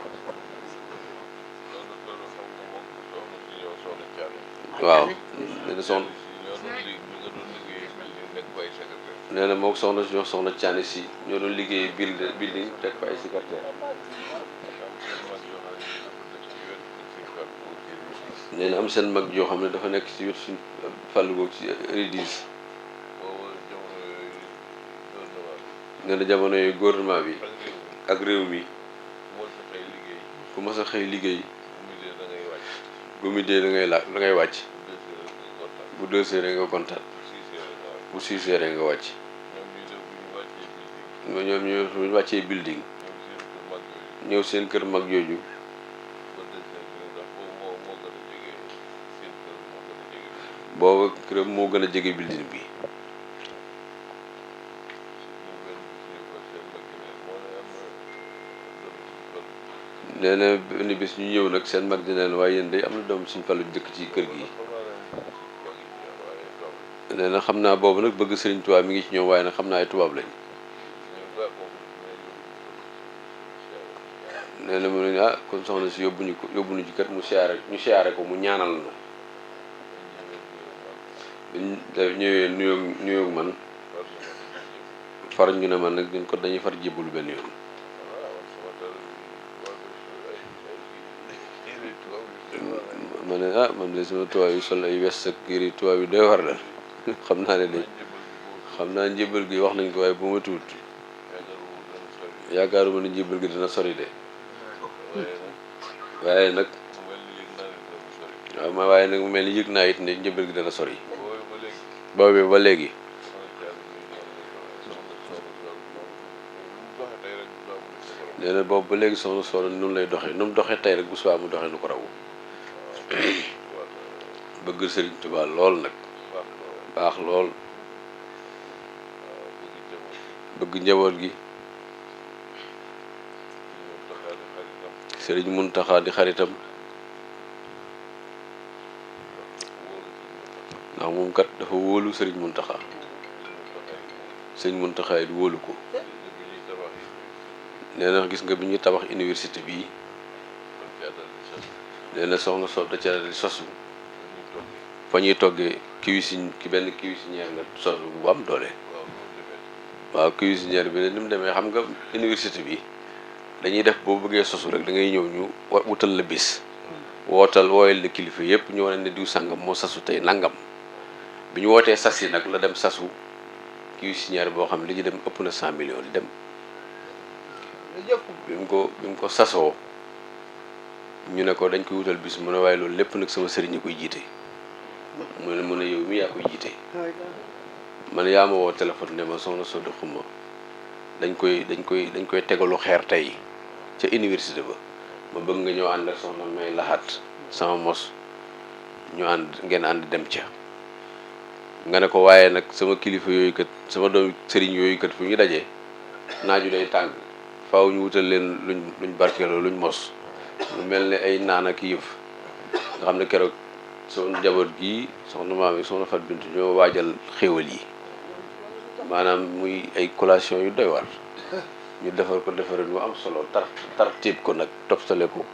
waaw nee na soxna nee na moom soxna Caani si ñoo doon liggéey building teg fa ay secrétaire nee na am seen mag joo xam ne dafa nekk ci wetu suñ fàllu googu ci rédis nee na jamono yooyu gouvernement bi ak réew mi ku mas a xëy liggéey bu mu dee da ngay wàcc bu 2 heures nga kontaan bu 6 heures nga wàcc ñoom ñu wàccee building ñëw seen kër mag jooju booba këram moo gën a jege building bi nee na benn bés ñu ñëw nag seen mag dina leen waaye yéen day am na doom suñ Fallu dëkk ci kër gi nee na xam naa boobu nag bëgg Sëriñ Tuubaa mi ngi ci ñoom waaye nag xam naa ay tubaab lañ nee na mu ne kon soxna si yóbbuñu ci kër ñu siyaare ko mu ñaanal na biñ ñëwee nuyoog man far ñu ne man nag ñun ko dañuy far jébbalu benn yoon ma ne man de sama tubaab yi sol ay wes ak yëri tubaab yi doy war la xam naa ne de xam naa njébbal gi wax nañ ko waaye bu ma tuut yaakaaruma ne njébbal gi dina sori de waaye nag waaye nag mu mel ni yëg naa it ne njébbal gi dana sori boobee ba léegi nee na boobu ba léegi soxna Soxna noonu lay doxee nu mu doxee tey rek bu subaa mu doxee nu ko raw bëgg Sëriñ Tuubaa lool nag baax lool bëgg njaboot gi Sëriñ Muntaxa di xaritam ndax moom kat dafa wóolu Sëriñ Muntaxa Sëriñ Muntaxa it wóolu ko nee na gis nga bi ñuy tabax université bii nee na soxna so da ca di sosu fa ñuy toggee benn cuisinière la sosu bu am doole waaw cuisinière bi ne ni mu demee xam nga université bi dañuy def boo bëggee sosu rek da ngay ñëw ñu wutal la bis wooyal la kilifa yëpp ñu wane ne diw sàngam moo sasu tey nangam bi ñu wootee sas yi nag la dem sasu cuisinière boo xam ne li ñu dem ëpp na 100 millions di dem bi mu ko sasoo ñu ne ko dañ koy wutal bis mu ne waaye loolu lépp nag sama sëriñ ñi koy jiite mu ne yow mi yaa koy jiite man yaa ma woo téléphone ne ma soxna Soxna Xuma dañ koy tegalu xeer tey ca université ba ma bëgg nga ñëw ànd ak soxna may laxaat sama mos ñu ngeen ànd dem ca nga ne ko waaye nag sama kilifa yooyu kat sama doom sëriñ yooyu kat fu ñu dajee naaju day tàng faaw ñu wutal leen luñ barkeeloo luñ mos lu mel ne ay naan ak yëf nga xam ne keroog soxna njaboot gii soxna maam yi soxna Fat Bintu ñoo waajal xéewal yi maanaam muy ay collation yu doy war ñu defar ko defarin bu am solo tartib ko nag toftale ko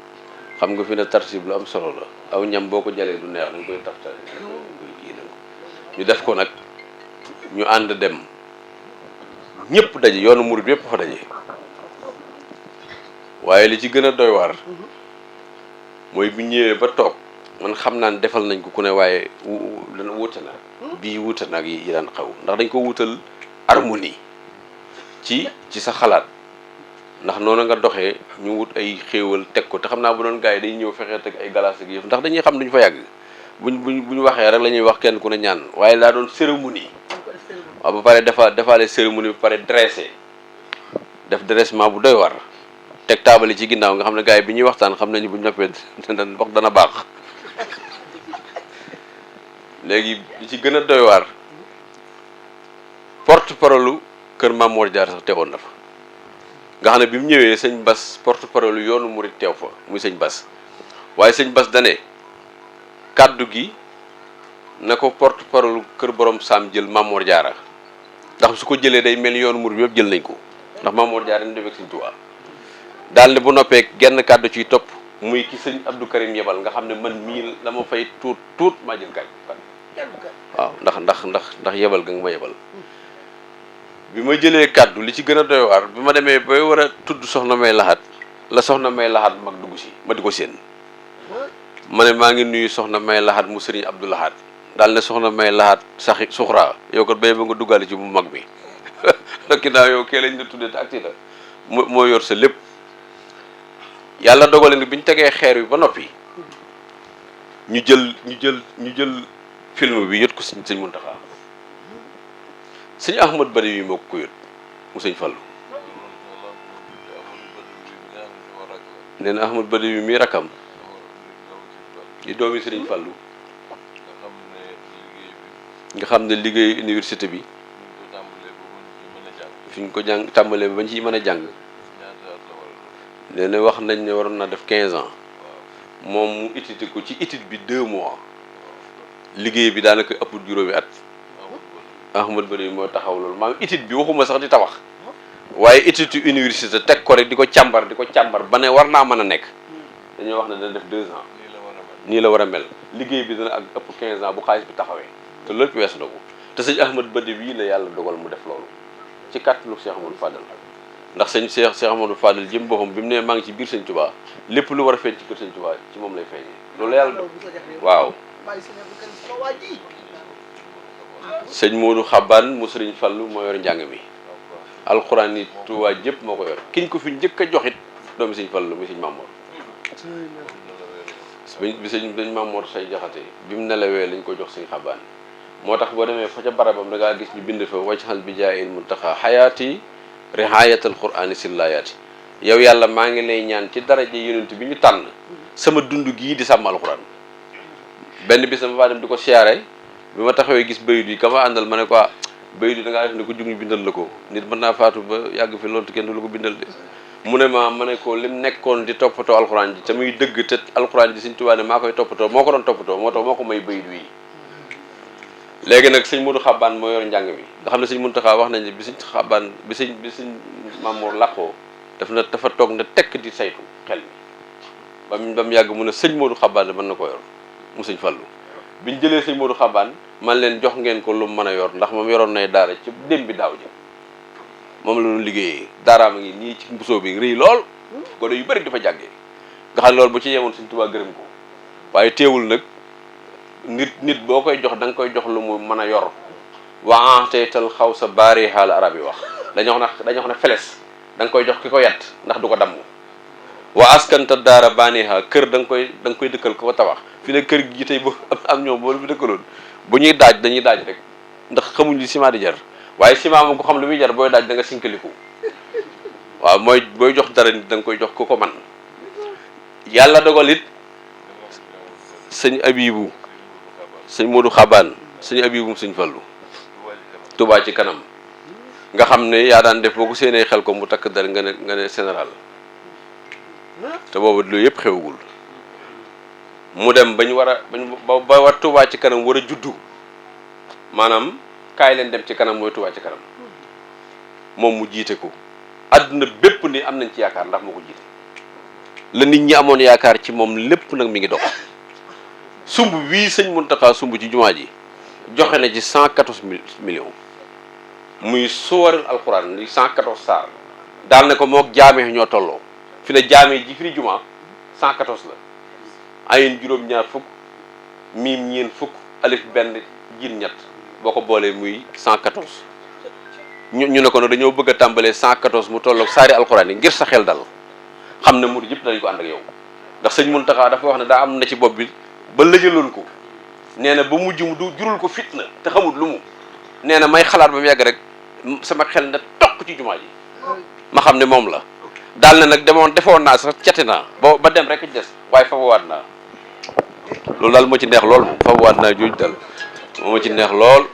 xam nga fi ne tartib lu am solo la aw ñam boo ko jalee du neex dañ koy toftale koy kii nag ñu def ko nag ñu ànd dem ñëpp daje yoonu murid yëpp fa daje waaye li ci gën a doy waar mooy bu ñëwee ba toog man xam naa ne defal nañ ko ku ne waaye dana wuute na bii wuute na ak yi daan xaw ndax dañ ko wutal harmonie ci sa xalaat ndax noonu nga doxee ñu wut ay xéewal teg ko te xam naa bu doon gars yi dañuy ñëw fexee teg ay glace ak yëf ndax dañuy xam duñ fa yàgg buñ waxee rek la ñuy wax kenn ku ne ñaan waaye daa doon cérémonie waaw ba pare defaale cérémonie ba pare dressé def dressement bu doy war teg taabali ci ginnaaw nga xam ne gars yi bi ñuy waxtaan xam nañu bu ñu noppee wax dana baax léegi li ci gën a doy waar porte parole kër Mame Mor Diarra sax teewoon na fa nga xam ne bi mu ñëwee sëñ Bas porte parole yoonu murit teew fa muy sëñ Bas waaye sëñ Bas dane kàddu gi na ko porte parole kër borom Saam jël Mame Mor Diarra ndax su ko jëlee day mel yoonu murit yëpp jël nañ ko ndax Mame Mor Diarra ni defek sëñ Tuubaa daal ne bu noppee genn kàddu ciy topp muy ki sëñ Abdou Karim yebal nga xam ne man mii la ma fay tuut maa jël kàddu waaw ndax yebal ga nga ma yebal bi ma jëlee kàddu li ci gën a doy waar bi ma demee bay war a tudd soxna May Laxat la soxna May Laxat mag dugg si ma di ko séen ma ne maa ngi nuyu soxna May Laxat mu sëriñ Abdou Laxat daal ne soxna May Laxat saxi suxraa yow kat bay ba nga duggaale ci bu mag bi ginnaaw yow kee lañ la tuddee te acti la moo yor sa lépp yàlla dogale ni bi ñu tegee xeer wi ba noppi ñu jël film bi yët ko sëñ Muntaxa sëñ Ahmad Bari wi moo ko yët mu sëñ Fallu nee na Ahmad Bari wi mii rakkam di doomi sëriñ Fallu nga xam ne liggéey université bi fi ñu ko jàng tàmbalee ba bañ ci mën a jàng nee na wax nañ ne waroon naa def 15 ans moom mu étudié ko ci étude bi 2 mois liggéey bi daanaka ëpp juróomi at Ahmad Bari moo taxaw loolu maanaam étude bi waxuma sax di tabax waaye étude université teg ko rek di ko càmbar ba ne war naa mën a nekk dañoo wax ne dana def 2 ans nii la war a mel liggéey bi dana ak ëpp 15 ans bu xaalis bi taxawee te lépp weesu na ko te sëñ Ahmad Bari bii la yàlla dogal mu def loolu ci kàttanu Cheikh Amadou Fadal ndax Cheikh Amadou Fadal jëm boppam bi mu ne maa ngi ci biir sëñ Touba lépp lu war a feeñ ci kër sëñ Touba ci moom lay feeñee loolu yàlla waaw sëñ Modou Xabaan mu sëriñ Fallu moo yor njàng mi alxuraan yi Touba jëpp moo ko yor kiñ ko fi njëkk a joxit doomi sëñ Fallu muy sëñ Mamoor bi sëñ Mamoor say jaxate bi mu nelawee lañ ko jox sëñ Xabaan moo tax boo demee fa ca barabam da ngaa gis ñu bind fa wajxal bi jaayil muntaxa xayaati rihayatal qur'ani sillayaati yow yàlla maa ngi lay ñaan ci daraja yonent bi ñu tànn sama dund gii di sàmm alxuraan benn bis dama faa dem di ko siyaare bi ma taxawee gis bayit yi ka ma àndal ma ne ko bayit yi da ngaa def ne ko jug ñu bindal la ko nit mën naa faatu ba yàgg fi loolu te kenn du la ko bindal de mu ne ma ne ko lim nekkoon di toppatoo alxuraan ji te muy dëgg te alxuraan ji Sëñ Tuubaa ne maa koy toppatoo moo ko doon toppatoo moo tax moo ko may bayit wi léegi nag sëñ Modou Xabaan moo yor njàng mi nga xam ne sëñ Muntaxa wax nañ ne bi sëñ Xabaan bi sëñ Mamour làqoo dafa toog na tekk di saytu xel mi ba mu yàgg mu ne sëñ Modou Xabaan mën na ko yor mu sëñ Fallu biñ jëlee sëñ Modou Xabaan man leen jox ngeen ko lu mu mën a yor ndax moom yoroon nay daara ci dem bi daaw ja moom la doon liggéeyee daaraama ngi nii ci mbusoo bi rëy lool gone yu bëri dafa jàngee nga xam ne loolu bu ci yemoon sëñ Tuubaa gërëm ko waaye teewul nag nit boo koy jox da nga koy jox lu mu mën a yor waa teetal xaw sa baari xaal arab yi wax dañoo wax ne feles da nga koy jox ki ko yat ndax du ko damm waa askanta daara baaniha kër da nga koy dëkkal ko tabax fi ne kër gi tey bo am ñoom boo fi dëkkaloon bu ñuy daaj dañuy daaj rek ndax xamuñ li ciment di jar waaye ciment moom ko xam lu muy jar booy daaj da nga sinkaliku waaw mooy booy jox dara nit da nga koy jox ku ko man yàlla dogal it sëñ Abibu sëñ Modou Xabaan sëñ Abibu sëñ Fallu Touba ci kanam nga xam ne yaa daan def boo ko séenee xel ko mu takk dara nga ne général te boobu loolu yëpp xewagul mu dem bañ war a ba war Touba ci kanam war a juddu maanaam kaay leen dem ci kanam mooy Touba ci kanam moom mu jiite ko àdduna bépp ni am nañ ci yaakaar ndax moo ko jiite la nit ñi amoon yaakaar ci moom lépp nag mi ngi dox sumb wii sëñ Muntaxa sumb ci jumaa ji joxe na ci 114 millions muy suwar alxuraan li 114 saar daal ne ko mook jaamee ñoo tolloo fi ne jaamee ji firi juma 114 la ayin juróom-ñaar fukk miim ñeen fukk alif benn jiin ñett boo ko boolee muy 114 ñu ne ko nag dañoo bëgg a tàmbalee 114 mu tolloog saari alxuraan yi ngir sa xel dal xam ne murid yëpp danañ ko ànd ak yow ndax sëñ Muntaxa dafa wax ne daa am na ci bopp bi ba lëjaloon ko nee na ba mujj mu du jurul ko fitna te xamul lu mu nee na may xalaat ba mu yàgg rek sama xel na toq ci jumaa ji ma xam ne moom la daal na nag defoon naa sax cati naa ba dem rek ci des waaye fabuwaat naa loolu daal moo ci neex lool moom fabuwaat naa jooju daal moo ci neex lool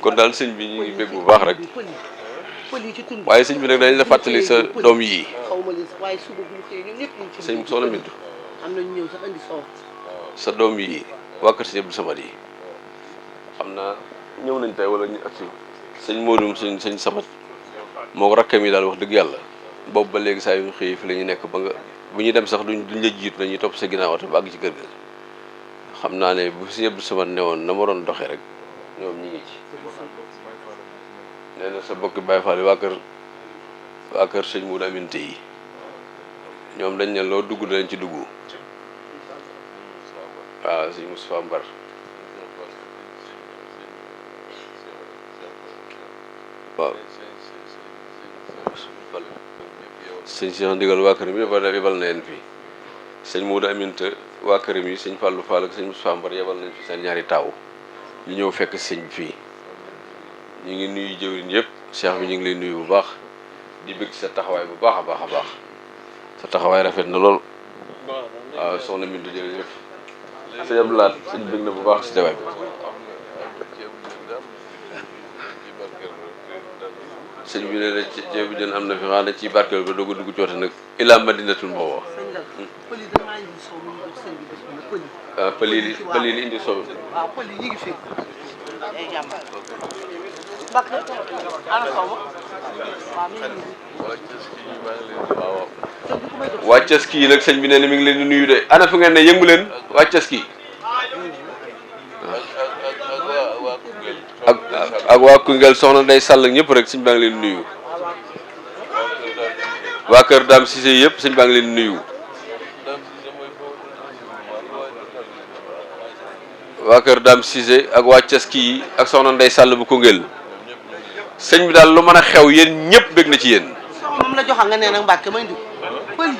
kon daal sëñ bi ñu ngi bég bu baax rek waaye sëñ bi nag dañ la fàttali sa doom yii sëñ soxna Bintu sa doom yi waa kër sëñ Abdou Samad yi xam naa ñëw nañ tey wala ñu agsi sëñ Modou sëñ Samad moo ko rakkam yi daal wax dëgg yàlla boobu ba léegi saa yu ñu xëy fi la ñu nekk ba nga bu ñuy dem sax duñ la jiitu dañuy topp sa ginnaaw oto ba àgg ci kër ga xam naa ne bu sëñ Abdou Samad ne woon na ma doon doxee rek ñoom ñi ngi ci nee na sa bokki Baye Fall yi waa kër sëñ Modou Aminte yi ñoom dañ ne loo dugg danañ ci dugg waaw sëñ Moustapha Mbar waaw sëñ Cheikh Ndigal waa këram yëpp yebal na leen fii sëñ Modou Aminte waa këram yi sëñ Fallou Fall ak sëñ Moustapha Mbar yebal nañ fi seen ñaari taaw ñu ñëw fekk sëñ bi fii ñu ngi nuyu jëwriñ yëpp Cheikh bi ñu ngi lay nuyu bu baax di bëgg sa taxawaay bu baax a baax a baax sa taxawaay rafet na lool waaw soxna Bintu jërëjëf sëñ Abdou Lahad sëñ bëgg na bu baax si teewaay bi sëñ bi nee na ceebu jën am na fi xanaa ci barkeel ba doog a dugg coote nag ilaa madinatul mbooloo waaw pël yi indi soow waaw pël yi ñu ngi fi ay jàmbaar bakk ana xaw ma waaw mi ngi waaw waa Ceski yi nag sëñ bi nee na mi ngi leen di nuyu de ana fu ngeen ne yëngu leen waa Ceski ak waa Koungheul soxna Ndeye Sall ak ñëpp rek sëñ baa ngi leen di nuyu waa kër Dame Cissé yëpp sëñ baa ngi leen di nuyu waa kër Dame Cissé ak waa Ceski yi ak soxna Ndeye Sall bu Koungheul sëñ bi daal lu mën a xew yéen ñëpp bég na ci yéen moom la joxa nga nee nag Mbàkke ma indi pël yi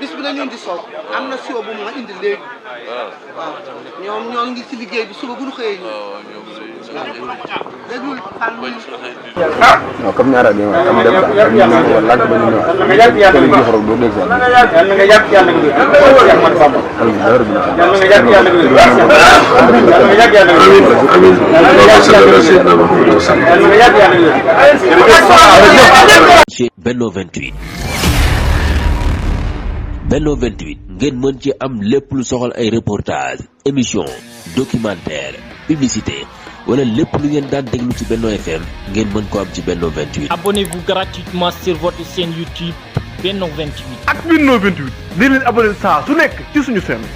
bis bi nañu indi soow am na siwo bu ma indi léegi waaw ñoom ñoo ngi ci liggéey bi suba bu ñu xëyee déglul fan non comme ñaara bi am dem ko lag ba ñu nga jàpp yàlla ñu jox rek do dégg sax nga jàpp yàlla nga man Bamba nga jàpp yàlla nga jàpp yàlla ci Benno 28 Benno 28 ngeen mën ci am lépp lu soxal ay reportage émission documentaire publicité wala lépp lu ngeen daan déglu ci Benno FM ngeen mën ko am ci Benno 28. Abonnez-vous gratuitement sur votre chaîne YouTube Benno 28. ak Benno 28 di leen abonné saa su nekk ci suñu chaîne